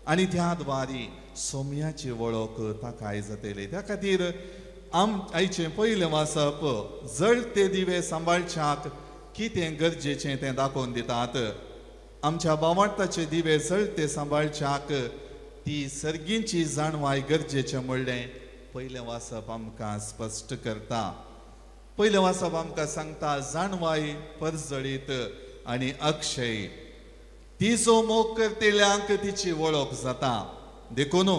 आनी त्या द्वारी सोम्याची वळख ताकाय जातली त्या खातीर आयचें पयलें वाचप जळते दिवे सांबाळच्याक कितें गरजेचें तें दाखोवन दितात आमच्या भावार्थाचे दिवे जळते सांबाळच्याक ती सर्गींची जाणवाय गरजेचें म्हणलें पयलें वाचप आमकां स्पश्ट करता पयलें वाचप आमकां सांगता जाणवाय परजळीत आनी अक्षय तिचो मोग करतेल्यांक तिची वळख जाता देखून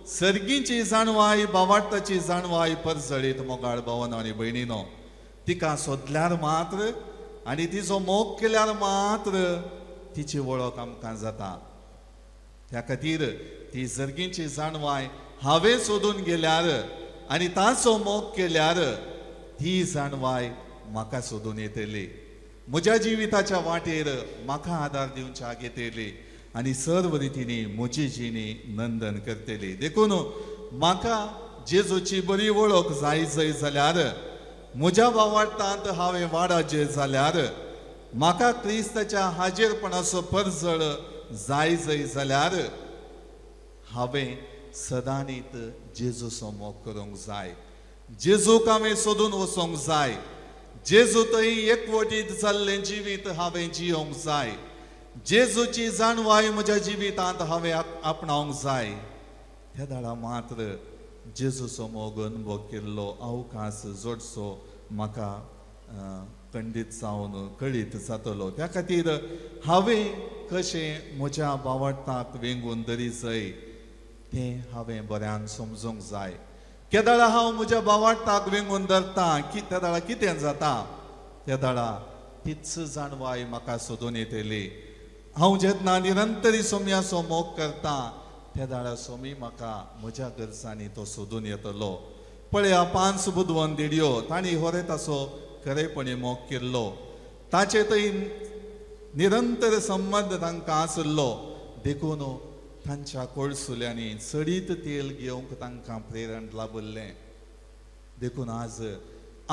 सर्गींची जाणवाय भावार्थाची जाणवाय परजळीत मोगाळ भावन आनी भयणीनो तिका सोदल्यार मात्र आनी तिचो मोग केल्यार मात्र तिची वळख आमकां जाता त्या खातीर ती सर्गींची जाणवाय हांवें सोदून गेल्यार आनी ताचो मोग केल्यार ती जाणवाय म्हाका सोदून येतली म्हज्या जिविताच्या वाटेर म्हाका आदार दिवच्याक येतली आनी सर्व रितीनी म्हजी जिणी नंदन करतली देखून म्हाका जेजूची बरी वळख जाय जाल्यार म्हज्या भावार्थांत हांवें वाडचें जाल्यार म्हाका क्रिस्ताच्या हाजेरपणाचो परजळ जाय जाल्यार हांवें सदांच जेजूचो मोग करूंक जाय जेजूक हांवें सोदून वचोंक जाय जेजू थंय एकवटीत जाल्लें जिवीत हांवें जियोंक जाय जेजूची जाणवाय म्हज्या जिवितांत हांवें आपणावंक जाय त्या दाळा मात्र जेजूचो मोग अनुभव केल्लो अवकाश जोडसो म्हाका खंडीत जावन कळीत जातलो त्या खातीर हांवें कशें म्हज्या भावार्थाक वेंगून धरी जाय तें हांवें बऱ्यान समजूंक जाय केदाळा हांव म्हज्या भावार्थाक वेंगून धरता त्या दाळा कितें जाता त्या दाळा तीच जाणवाय म्हाका सोदून येतली हांव जेन्ना निरंतरी सोम्याचो मोग करता त्या दाळा सोमी म्हाका म्हज्या गरजांनी तो सोदून येतलो पळया 5 बुदवंत देडयो तांणी होरे ताचो खरेपणी मोग केल्लो ताचे थंय निरंतर संबंध तांकां आसलो देखून तांच्या कोळसुल्यांनी चडीत तेल घेवंक तांकां प्रेरण लाभल्लें देखून आज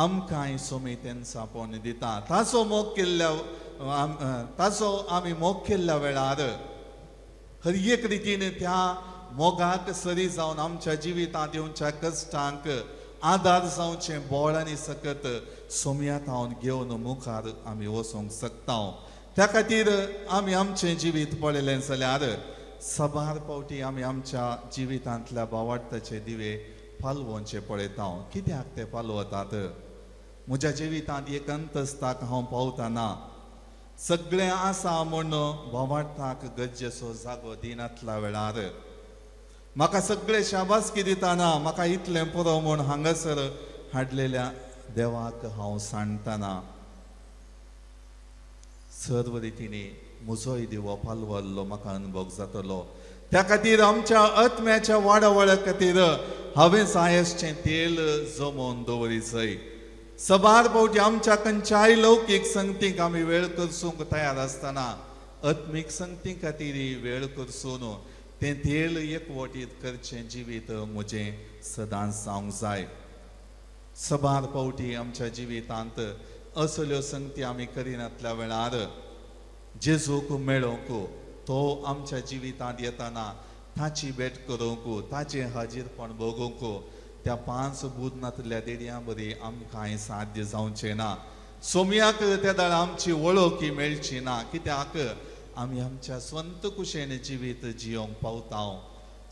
आमकांय सोमी तेंचापोन दिता ताचो मोग केल्ल्या ताचो आमी मोग केल्ल्या वेळार हर एक रितीन त्या मोगाक सरी जावन आमच्या जिवितांत येवच्या कश्टांक आदार जावचे बोळ आनी सकत सोमयात हांव घेवन मुखार आमी वचूंक शकता त्या खातीर आमी आमचें जिवीत पळयलें जाल्यार सबार फावटी आमी आमच्या जिवितांतल्या भावार्थाचे दिवे पालवोवचे पळयता कित्याक ते पालवतात म्हज्या जिवितांत एक अंतस्ताक हांव पावतना सगळें आसा म्हूण भावार्थाक गरजेचो जागो दिनातल्या वेळार म्हाका सगळे शाबासकी दितना म्हाका इतलें पुरो म्हूण हांगासर हाडलेल्या देवाक हांव सांडतना सर्व रितीनी म्हजोय दिवो पालवल्लो म्हाका अनुभव जातलो त्या खातीर आमच्या आत्म्याच्या वाडवळ खातीर हांवें सायसचें तेल जमोवन दवरी जाय सबार फावटी आमच्या खंयच्याय लौकीक संगतीक आमी वेळ करसूंक तयार आसतना आत्मीक संगती खातीर वेळ करसून तें तेल एकवटीत करचें जिवीत म्हजें सदांच जावंक जाय सबार फावटी आमच्या जिवितांत असल्यो संगती आमी करिनातल्या वेळार जेजूक मेळोवंक तो आमच्या जिवितांत येतना ताची भेट करूंक ताचें हाजीरपण भोगूंक त्या 5 बुधनांतल्या देडयां बरी आमकांय साध्य जावचें ना सोमयाक त्या दाळा आमची वळख मेळची ना कित्याक आमी आमच्या स्वंत कुशेन जिवीत जियोंक पावता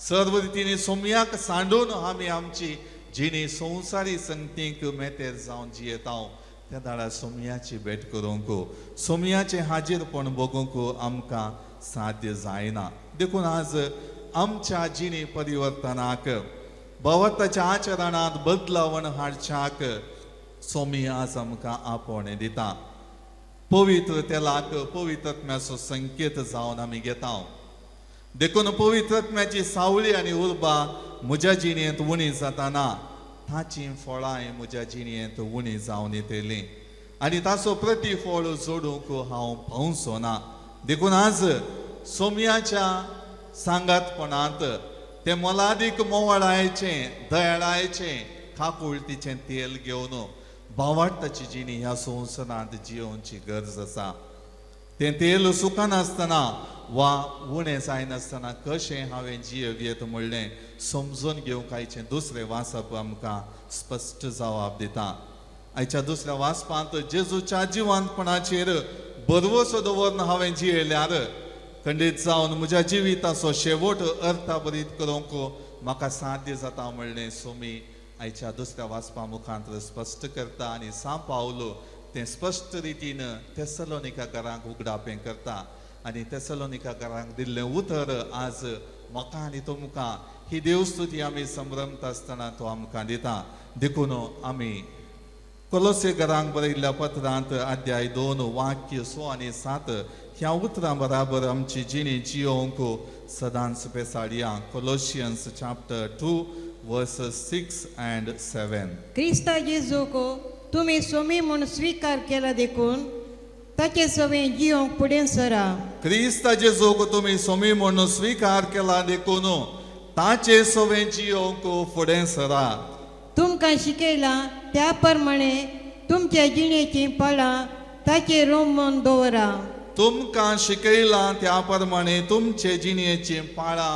सर्व रितीनी सोमयाक सांडून आमी आमची जिणी संवसारी संगतीक मेतेर जावन जियेता त्या दाळा सोमयाची भेट करूंक सोमयाचें हाजीरपण भोगूंक आमकां साध्य जायना देखून आज आमच्या जिणी परिवर्तनाक भवताच्या आचरणांत बदलावण हाडच्याक सोमी आज आमकां आपोवणें दिता पवित्र तेलाक पवित्रत्म्याचो संकेत जावन आमी घेता देखून पवित्रत्म्याची सावळी आनी उर्बा म्हज्या जिणेंत उणी जाताना ताची फळांय म्हज्या जिणेंत उणी जावन येतलीं आनी ताचो प्रतिफळ जोडूंक हांव पावचो ना देखून आज सोमयाच्या सांगातपणांत ते मोलादीक मोवाळायेचें दयाळायेचें काकुळटीचें तेल घेवन भावार्थाची जिणी ह्या संवसारांत जियोवची गरज आसा तें तेल सुखानासतना वा उणें जायनासतना कशें हांवें जियेत म्हणलें समजून घेवंक आयचें दुसरें वाचप आमकां स्पश्ट जवाब दिता आयच्या दुसऱ्या वाचपांत जेजूच्या जिवंतपणाचेर बरवसो दवरून हांवें जियेल्यार खंडीत जावन म्हज्या जिविताचो शेवट अर्थाभरीत करूंक म्हाका साध्य जाता म्हणलें सोमी आयच्या दुसऱ्या वाचपा मुखांत स्पश्ट करता आनी पावलो तें स्पश्ट रितीन तेसलोनिकाकारांक उगडापें करता आनी तेसलोनिकाकारांक दिल्लें उतर आज म्हाका आनी तुमकां ही देवस्तुती आमी संभ्रमता आसतना तो आमकां दिता देखून आमी कोलोसेकारांक बरयल्ल्या पत्रांत अध्याय 2 वाक्य 6 आनी 7 ह्या उतरां बराबर आमची जिणी जियोवंक सदांच पेसाडया कोलोशियन्स चॅप्टर 2 verses 6 and 7 क्रिस्ता जेजूक तुम्ही सोमी म्हणून स्वीकार केला देखून ताचे सवे जियोंक फुडें सरा क्रिस्ता जेजूक तुम्ही सोमी म्हणून स्वीकार केला देखून ताचे सवे जियोंक फुडें सरा तुमकां शिकयला त्या प्रमाणे तुमच्या जिणेची पाळां ताचेर रोमून दवरा तुमकां शिकयला त्या प्रमाणे तुमचे जिणेची पाळां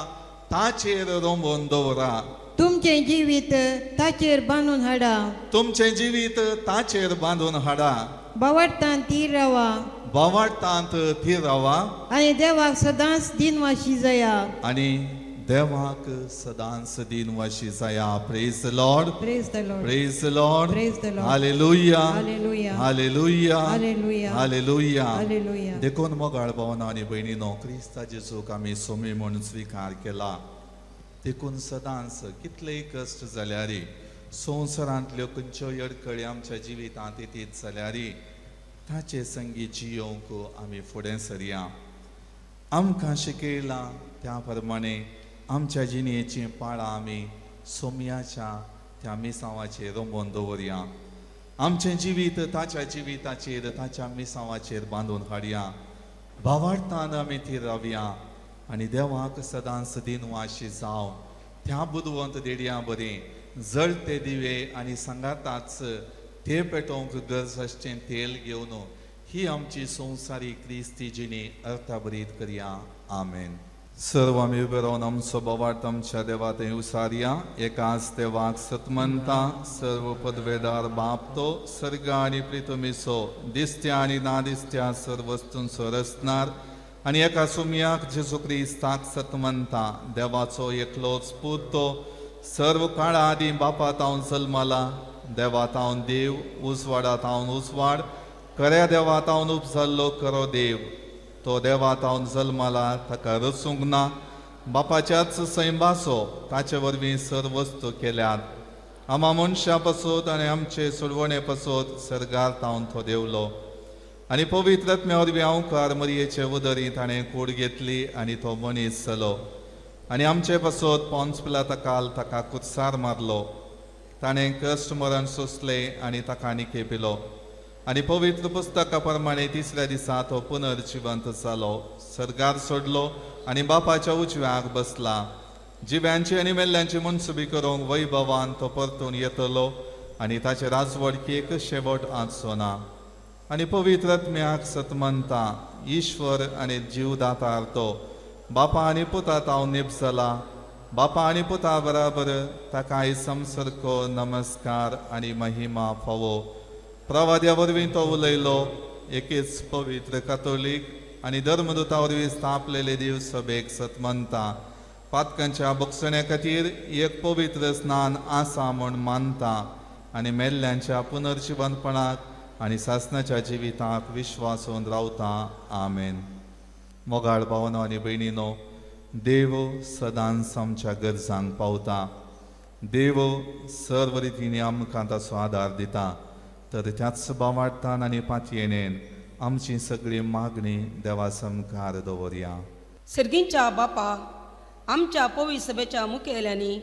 ताचेर रोमून दवरा तुमचे जिवीत ताचेर बांदून हाडा तुमचे जिवीत ताचेर बांदून हाडा भावार्थांत ती रावा भावार्थांत ती रावा आनी देवाक सदांच दिनवाशी जया आनी देवाक सदांच दिनवाशी जया praise the lord praise the lord praise the lord praise the lord hallelujah hallelujah hallelujah hallelujah hallelujah hallelujah देखून मोगाळ भावना आनी भयणीनो क्रिस्ता जेजूक आमी सोमी म्हणून स्वीकार केला देखून सदांच कितलेय कश्ट जाल्यार संवसारांतल्यो खंयच्योय अडखळी आमच्या जिवितांत येतीत जाल्यार ताचे संगी जियोवंक आमी फुडें सरया आमकां शिकयला त्या प्रमाणे आमच्या जिणेची पाळां आमी सोमयाच्या त्या मिसांवाचेर रोमोवन दवरया आमचें जिवीत ताच्या जिविताचेर ताच्या मिसांवाचेर बांदून हाडया भावार्थान आमी ती रावया आनी देवाक सदांच दिनवाशी जावं त्या बुदवंत देडया बरें जळते दिवे आनी सांगाताच ते पेटोवंक गरज आसचें तेल घेवन ही आमची संवसारी क्रिस्ती जिणी अर्थाभरीत करया आमेन. सर्व आमी उबे रावन आमचो बोवाळ आमच्या देवा थंय उसारया. एकाच देवाक सतमंता सर्व पदवेदार बाप तो सर्ग आनी प्रितुमीचो दिसत्या आनी नादिसत्या सर्व वस्तूंचो रचणार आनी एका सुमयाक जेजू क्रिस्ताक सतमंता देवाचो एकलोच पूत तो सर्व काळा आदी बापात हांव जल्मला देवात हांव देव उजवाडात हांव उजवाड खऱ्या देवात हांव उपजल्लो खरो देव तो देवात हांव जल्मला ताका रचूंक ना बापाच्याच सैंबासो ताचे वरवीं सर्व वस्तू केल्यात आमा मनशां पासत आनी आमचे सुडवणे पासत सर्गांत हांव तो देवलो आनी पवित्र आत्म्या वरवीं हांवकार मरयेचे उदरी ताणें कूड घेतली आनी तो मनीस जालो आनी आमचे पासत पोंच पिलाताकाल ताका कुत्सार मारलो ताणें कश्ट मरण सोंसलें आनी ताका निकेपिलो आनी पवित्र पुस्तका प्रमाणे तिसऱ्या दिसा तो पुनर्जिवंत जालो सर्गार सोडलो आनी बापाच्या उजव्याक बसला जिव्यांची आनी मेल्ल्यांची मनसुबी करूंक वैभवान तो परतून येतलो आनी ताचे राजवडकेक शेवट आजचो ना आनी पवित्र आत्म्याक सतमंता ईश्वर आनी जीवदातार तो बापा आनी पुतात हांव निपजला बापा आनी पुता बराबर ताकाय समसरको नमस्कार आनी महिमा फावो प्रवाद्या वरवीं तो उलयलो एकेच पवित्र कातोलीक आनी धर्मदुता वरवीं स्थापलेले देव सभेक सतमंता पातकांच्या भक्षण्या खातीर एक पवित्र स्नान आसा म्हूण मानता आनी मेल्ल्यांच्या पुनर्जिवंतपणाक आनी सासणाच्या जिविताक विश्वासून रावता आमेन. मोगाळ भावनो आनी भयणीनो देव सदांच आमच्या गरजांक पावता देव सर्व रितींनी आमकां ताचो आदार दिता तर त्याच भावार्थान आनी पातयेणेन आमची सगळी मागणी देवा समकार दवरया. सर्गींच्या बापा आमच्या पवित्र सभेच्या मुखेल्यांनी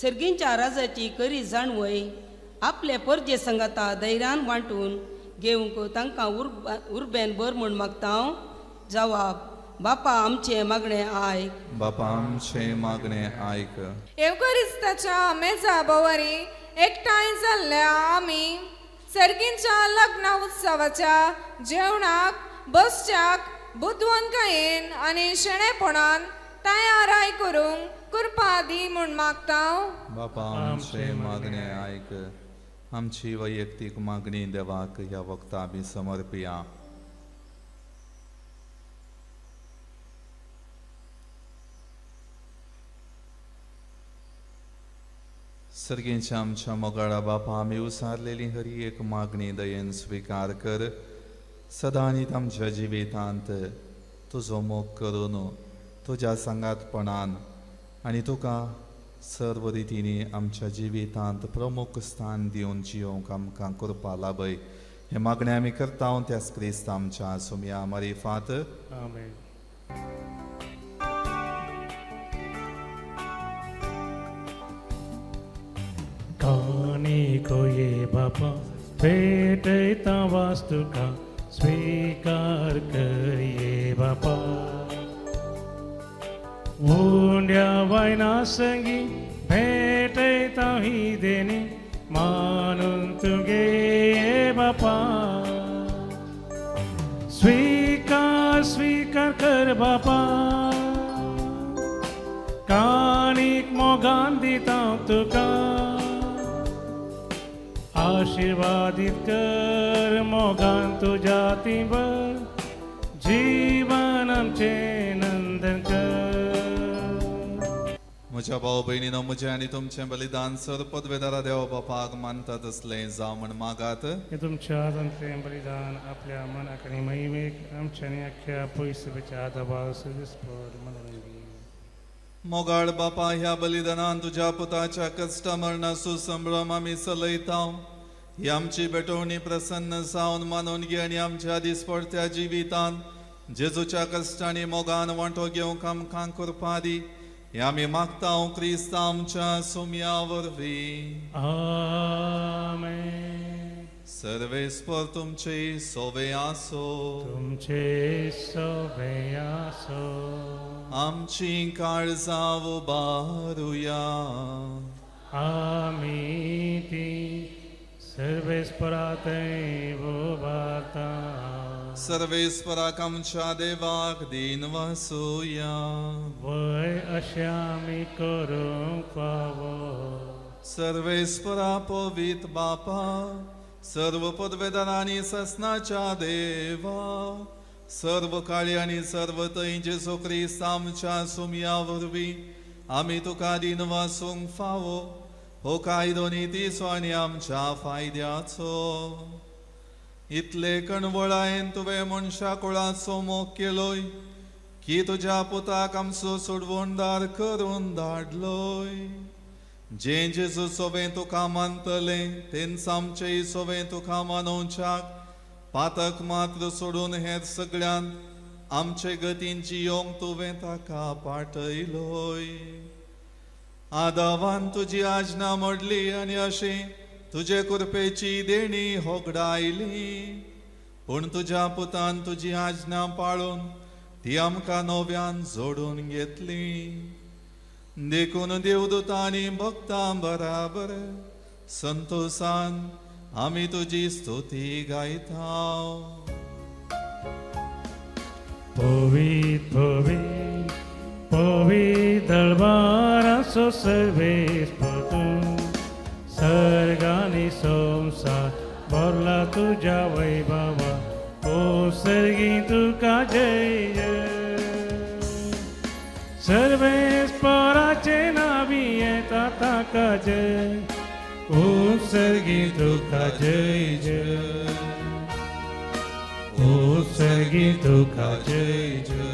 सर्गींच्या राजाची खरी जाणवय आपले परजे संगाता धैर्यान वांटून घेवंक तांकां उर्बेन बर म्हूण मागता. जवाब बापा आमचे मागणे आयक बापा आमचे मागणे आयक. एवकारिस्ताच्या मेजा बोवारी एकठांय जाल्ल्या आमी सर्गींच्या लग्न उत्सवाच्या जेवणाक बसच्याक बुदवंतकायेन आनी शेणेपणान तयाराय करूंक कृपा दी म्हूण मागता. बापा आमचे मागणे आयक. आमची वैयक्तीक मागणी देवाक ह्या वक्ता आमी समर्पया. सर्गींच्या आमच्या मोगाळा बापा आमी उसारलेली हरी एक मागणी दयेन स्विकार कर. सदांच आमच्या जिवितांत तुजो मोग करून तुज्या सांगातपणान आनी तुका सर्व रितींनी आमच्या जिवितांत प्रमुख स्थान दिवन जियोंक आमकां कृपा लाभय हे मागणें आमी करता त्याच क्रिस्त आमच्या सुमया मारिफात आमेन. कानिको ये बापा भेटैता वास्तुका स्वीकार करिये बापा उंड्या वायना संगी भेटैता ही देणे मानून तुगे बापा स्वीकार कर बापा कानिक मोगान दिता तुका आशीर्वादित कर मोगान तुझ्या तिंबर जीवन आमचे नंदन कर. म्हज्या भाव भयणीनो म्हजें आनी तुमचें बलिदान सर पदवेदारा देवा बापाक मानता तसलें जावं म्हण मागात. हे तुमच्या आदांतलें बलिदान आपल्या मनाक आनी महिमेक आमच्या आनी अख्ख्या पयसुबेच्या आदाबाळ सुदिसपड मनोरंगी. मोगाळ बापा ह्या बलिदानान तुज्या पुताच्या कश्ट मरणा सुसंभ्रम आमी चलयता. ही आमची बेटवणी प्रसन्न जावन मानून घे आनी आमच्या दिसपडत्या जिवितांत जेजूच्या कश्टांनी मोगान वांटो घेवंक आमकां कृपा दी. हे आमी मागता क्रिस्त आमच्या सुमया वरवीं. आमेन. सर्वेस्पर तुमचे सोवे आसो, तुमचे सोबे आसो. आमची काळजां उबारुया. आमी ती सर्वेस्परातय उबारता. सर्वेस्पराक आमच्या देवाक दिन वासुया. वय अशें आमी करूंक फावो. सर्वेस्परा पवित बापा, सर्व पदवेदारांनी ससनाच्या देवा, सर्व काळी आनी सर्व थंय जेजू क्रिस्त आमच्या सुमया वरवीं आमी तुका दिन वासूंक फावो. हो कायदो नितीचो आनी आमच्या फायद्याचो. इतले कणवळायेन तुवें मनशा कुळाचो मोग केलोय, की तुज्या पुताक आमचो सोडवणदार करून धाडलोय. जे जेजू सोबे तुका मानतले तेंच आमचेय सोबे तुका मानोवच्याक पातक मात्र सोडून हेर सगळ्यांत आमचे गतीन जियोंक तुवें ताका पाठयलोय. आदावान तुजी आज्ञा मोडली आनी अशें तुजे कृपेची देणी होगडायली. पूण तुज्या पुतान तुजी आज्ञा पाळून ती आमकां नव्यान जोडून घेतली. देखून देवदूतांनी भक्तां बराबर संतोषान आमी तुजी स्तुती गायता. पवित पवित पवित दरबाराचो सर्वेस्पर तूं, सर्गांनी संवसार भरला तुज्या वैभवा. ओ सर्गी तुका जय जय. सर्वेस्पराचे नावी येता ताका जय. ओ सर्गी तुका जय जय. ओ सर्गी तुका जय जय.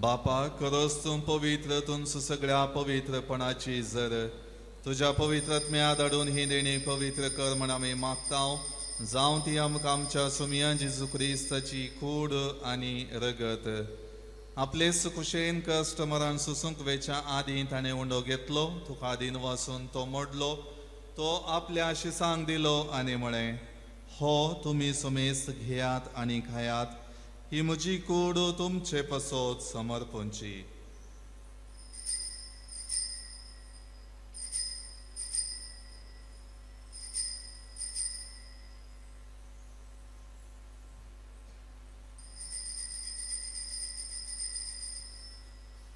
बापा खरोच तूं पवित्र, तुमच सगळ्या पवित्रपणाची जर तुज्या पवित्रत्म्या धाडून ही देणी पवित्र कर म्हण आमी मागतांव. जावं ती आमकां आमच्या सुमया जेजू क्रिस्ताची कूड आनी रगत. आपले सुकुशेन कश्ट मरण सुसूंक वेच्या आदीं ताणें उंडो घेतलो, तुका दिन वासून तो मोडलो. तो आपल्या शिसांक दिलो आनी म्हळें, हो तुमी सुमेस्त घेयात आनी खायात. ही म्हजी कूड तुमचे पसोत समर्पणची.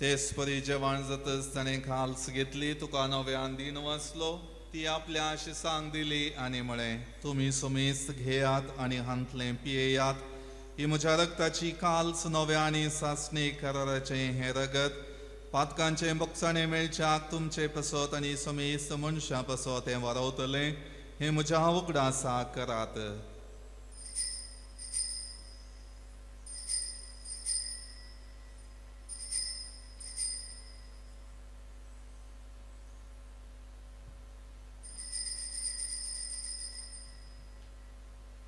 तेच परी जेवण जातच ताणें खाल्स घेतली, तुका नव्यान दिन वाचलो. ती आपल्या शिसांक दिली आनी म्हळें, तुमी सुमेस्त घेयात आनी हांतले पियेयात. ही म्हज्या रक्ताची काल्स नव्या आनी सासणी कराराचे हें रगत पातकांचे बोगसाणे मेळच्याक तुमचे पसत आनी समेस्त मनशां पसत हें वारवतलें. हें म्हज्या उगडासा करात.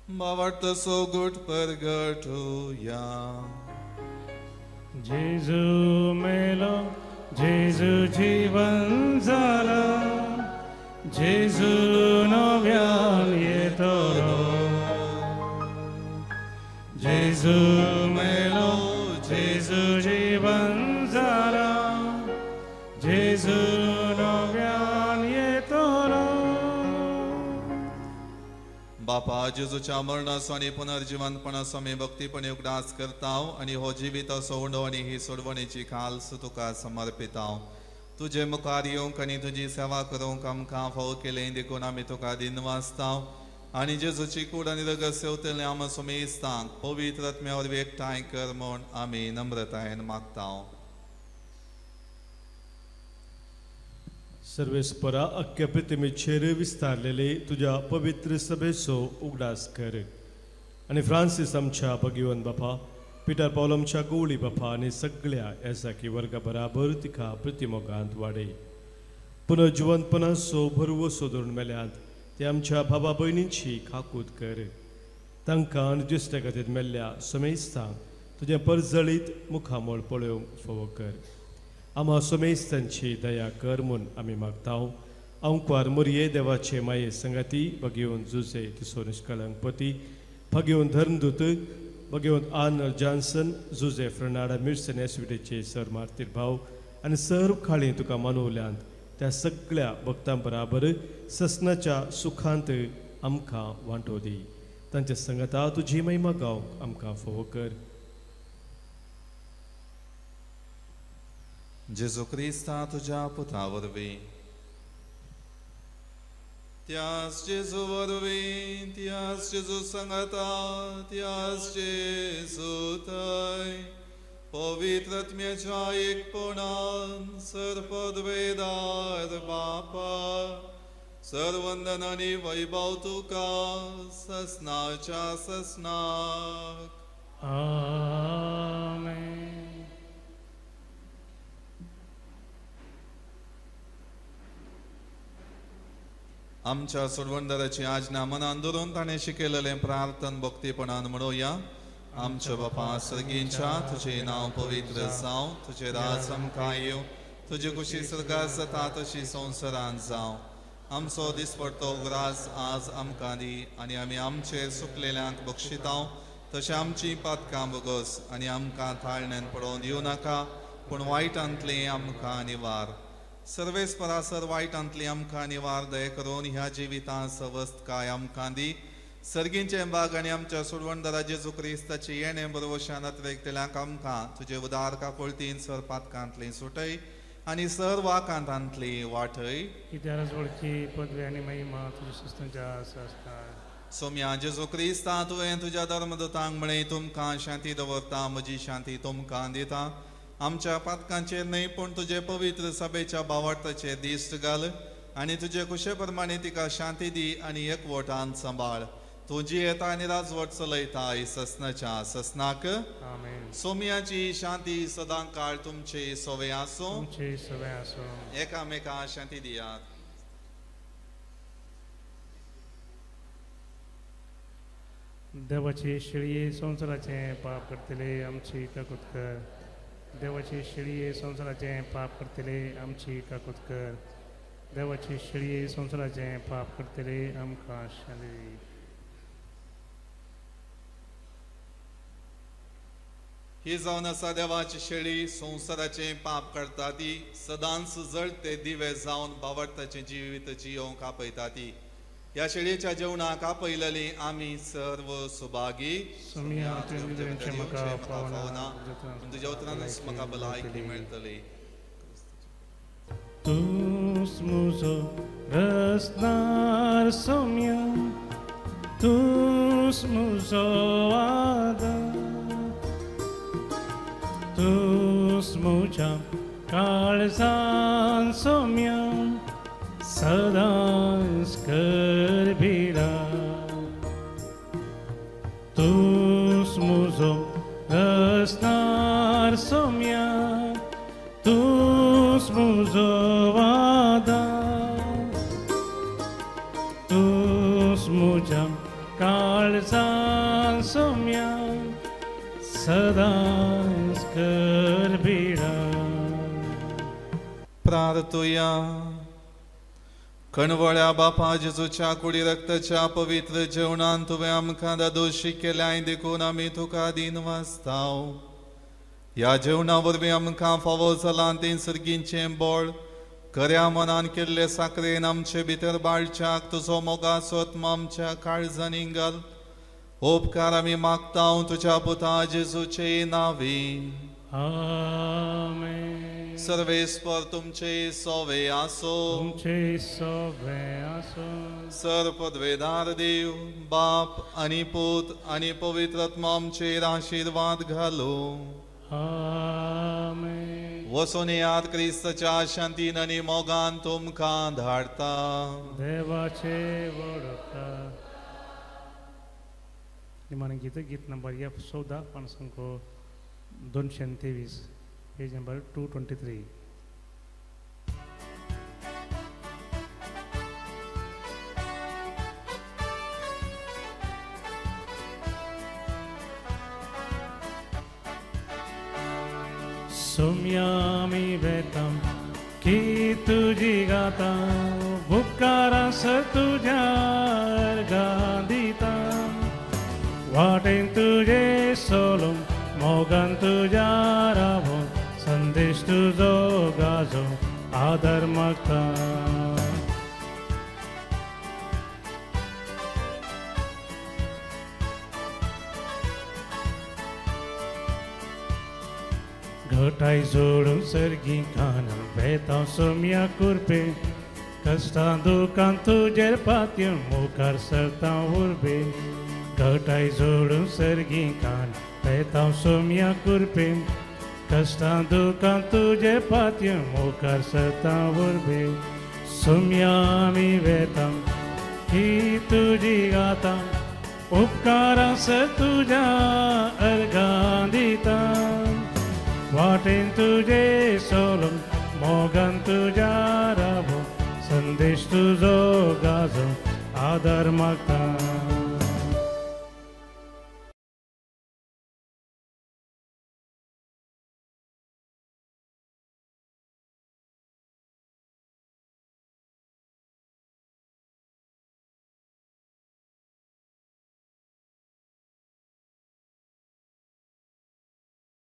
बावट सोगुट परगटुया. जेजू मेलो, जेजू जीवन जाला. जेजू नव्यान येतलो. जेजू मेलो, जेजू जीवन जाला. जेजू नव्यान येतलो. बापा जेजूच्या मरणाचो आनी पुनर्जिवंतपणाचो आमी भक्तीपणी उगडास करतांव आनी हो जिविताचो उंडो आनी ही सोडवणेची खाल्स तुका समर्पितांव. तुजे मुखार येवंक आनी तुजी सेवा करूंक आमकां फावो केलें देखून आमी तुका दिन वाचतांव. आनी जेजूची कूड आनी रगत सेवतले आम सुमेस्तांक पवित्र आत्म्या वरवीं एकठांय कर म्हूण आमी नम्रतायेन मागतांव. सर्वेस्परा अख्ख्या प्रतिमेचेर विस्तारलेले तुज्या पवित्र सभेचो उगडास कर. आनी फ्रांसीस आमच्या भगिवन बापा, पिटर पौल आमच्या गवळी बापा आनी सगळ्या येसाकी वर्गा बराबर तिका प्रतिमोगांत वाडय. पुनर्जिवंतपणाचो भरवो सोदून मेल्यांत ते आमच्या भावा भयणींची खाकूत कर. तांकां आनी दुसऱ्या खातीर मेल्ल्या समेस्तांक तुजें परजळीत मुखामोळ पळोवंक फावो कर. आम्हा समेस्तांची दया कर म्हूण आमी मागतांव. अंकवार मुरये देवाचे माये संगती भगिवन जुजे तिसो निश्कलंकपती भगिवन धर्मदूत भगिवन आर्नल्ड जॉन्सन जुजे फ्रनाडा मिर्सन एसविडेचे सर मार्तीर भाव आनी सर्व खाळी तुका मनवल्यांत त्या सगळ्या भक्तां बराबर ससनाच्या सुखांत आमकां वांटो दी. तांच्या संगता तुजी महिमा गावंक आमकां फोव कर. जेजू क्रिस्ता तुझ्या पुता वरवीं त्याच जेजू वरवीं त्याच जेजू संगता त्याच जेजू थंय पवित्र आत्म्याच्या एकपणान सर्पद्वेदार बापा सर्वंदन आनी वैभव तुका ससनाच्या ससनाक. आमेन. आमच्या सोडवणदाराची आज्ञा मनान धरून ताणें शिकयलेलें प्रार्थन भक्तीपणान म्हणोया. आमच्या बापा सर्गींच्या तुझे नांव पवित्र जावं, तुझे राज आमकां येवं, तुजी खुशी सर्गार जाता तशी संवसारांत जावं. आमचो दिसपडटो ग्रास आज आमकां दी आनी आमी आमचेर सुकलेल्यांक बक्षितांव तशें आमची पातकां बगस आनी आमकां ताळण्यान पडोवन दिवं नाका पूण वायटांतली आमकां निवार. सर्वेस्परासर वायटांतली आमकां निवार दय करून ह्या जिवितां सवस्त काय आमकां दी. सर्गींचे बाग आनी आमच्या सोडवणदारा जेजू क्रिस्ताची येणें बरोवशान अत्रेकतेल्यांक आमकां तुजे उदार काकुळतीन सर पातकांतली सुटय आनी सर वाकांतांतली वाटय. कित्याक जोडची पदवी आनी महिमा तुज्या सुस्तांच्या आसता. सोम्या जेजू क्रिस्ता तुवें तुज्या धर्मदूतांक म्हळें तुमकां शांती दवरता म्हजी शांती तुमकां दिता. आमच्या पातकांचेर न्हय पूण तुजे पवित्र सभेच्या बावटाचेर दिश्ट घाल आनी तुजे कुशे प्रमाणे तिका शांती दी आनी एकवटान सांबाळ. तुजी येता आनी राजवट चलयता ससनाच्या ससनाक. आमेन. सोम्याची शांती सदां काळ तुमचे सोवे आसूं. तुमचे सोवे आसूं. एकामेका शांती दियात. देवाची शिळये संवसाराचे पाप करतले आमची काकूत कर. देवाची शिळये संवसाराचे पाप करतले आमची काकूत कर. देवाची शिळये संवसाराचे पाप करतले आमकां शांती दी. ही जावन आसा देवाची शेळी संवसाराचे पाप करता ती सदांच जळते दिवे जावन बावटाचें जिवीत जियोवंक आपयता ती. ह्या शेळयेच्या जेवणाक आपयलेली आमी सर्व सुभागी. तुज्या उतरानूच म्हाका भलायकी मेळटली. तूंच म्हजो रसनार सोम्या, तूंच म्हजो आदार, तूंच म्हज्या काळजान सोम्या सदांच करबिरा. तूंच म्हजो रसनार सोम्या, तूंच म्हजो आदार, तूंच म्हज्या काळजान सोम्या सदांच करबिरा. प्रार्थुया. कणवळ्या बापा जेजूच्या कुडी रक्ताच्या पवित्र जेवणान तुवें आमकां दादोशी केल्याय देखून आमी तुका दिन वाचताव. ह्या जेवणा वरवीं आमकां फावो जालां तें सर्गींचें बळ खऱ्या मनान केल्ले साखरेन आमचे भितर बाळच्याक तुजो मोगाचो आत्मा आमच्या काळजांनी घाल. उपकार आमी मागताव तुज्या पुता जेजूचे नांवीं. आमेन. सर्वेस्पर तुमचे सोवे आसो. तुमचे सोवे आसो. सर पदवेदार देव बाप आनी पूत आनी पवित्र आत्मा आमचेर आशीर्वाद घालो. आमेन. वचून याद क्रिस्ताच्या शांतीन आनी मोगान तुमकां धाडता. देवाचे वडका. निमाणें गीत नंबर F14 पाणसंको 223 पेज नंबर 223. सोम्या मी वेतां की तुझी गाता बुकारास तुझ्या गांदिता वाटेन तुझे सोलून मोगान तुझ्या रावून संदेश तुझो गाजो आदर मागता घटाय जोडून सर्गी कानान बेतां सोम्या कुरपे कष्टां दुखां तुजेर पातयेर मुखार सरता उरबे घटाय जोडून सर्गी कान बेतां सोम्या कुरपे कष्टां दुखां तुजेर पातयेर मुखार सरता उरबे सोम्या आमी वेतां ही तुजी गाता उपकारास तुज्या अर्गां दिता वाटेन तुझे सोलून मोगान तुझ्या रावून संदेश तुझो गाजो आदर मागता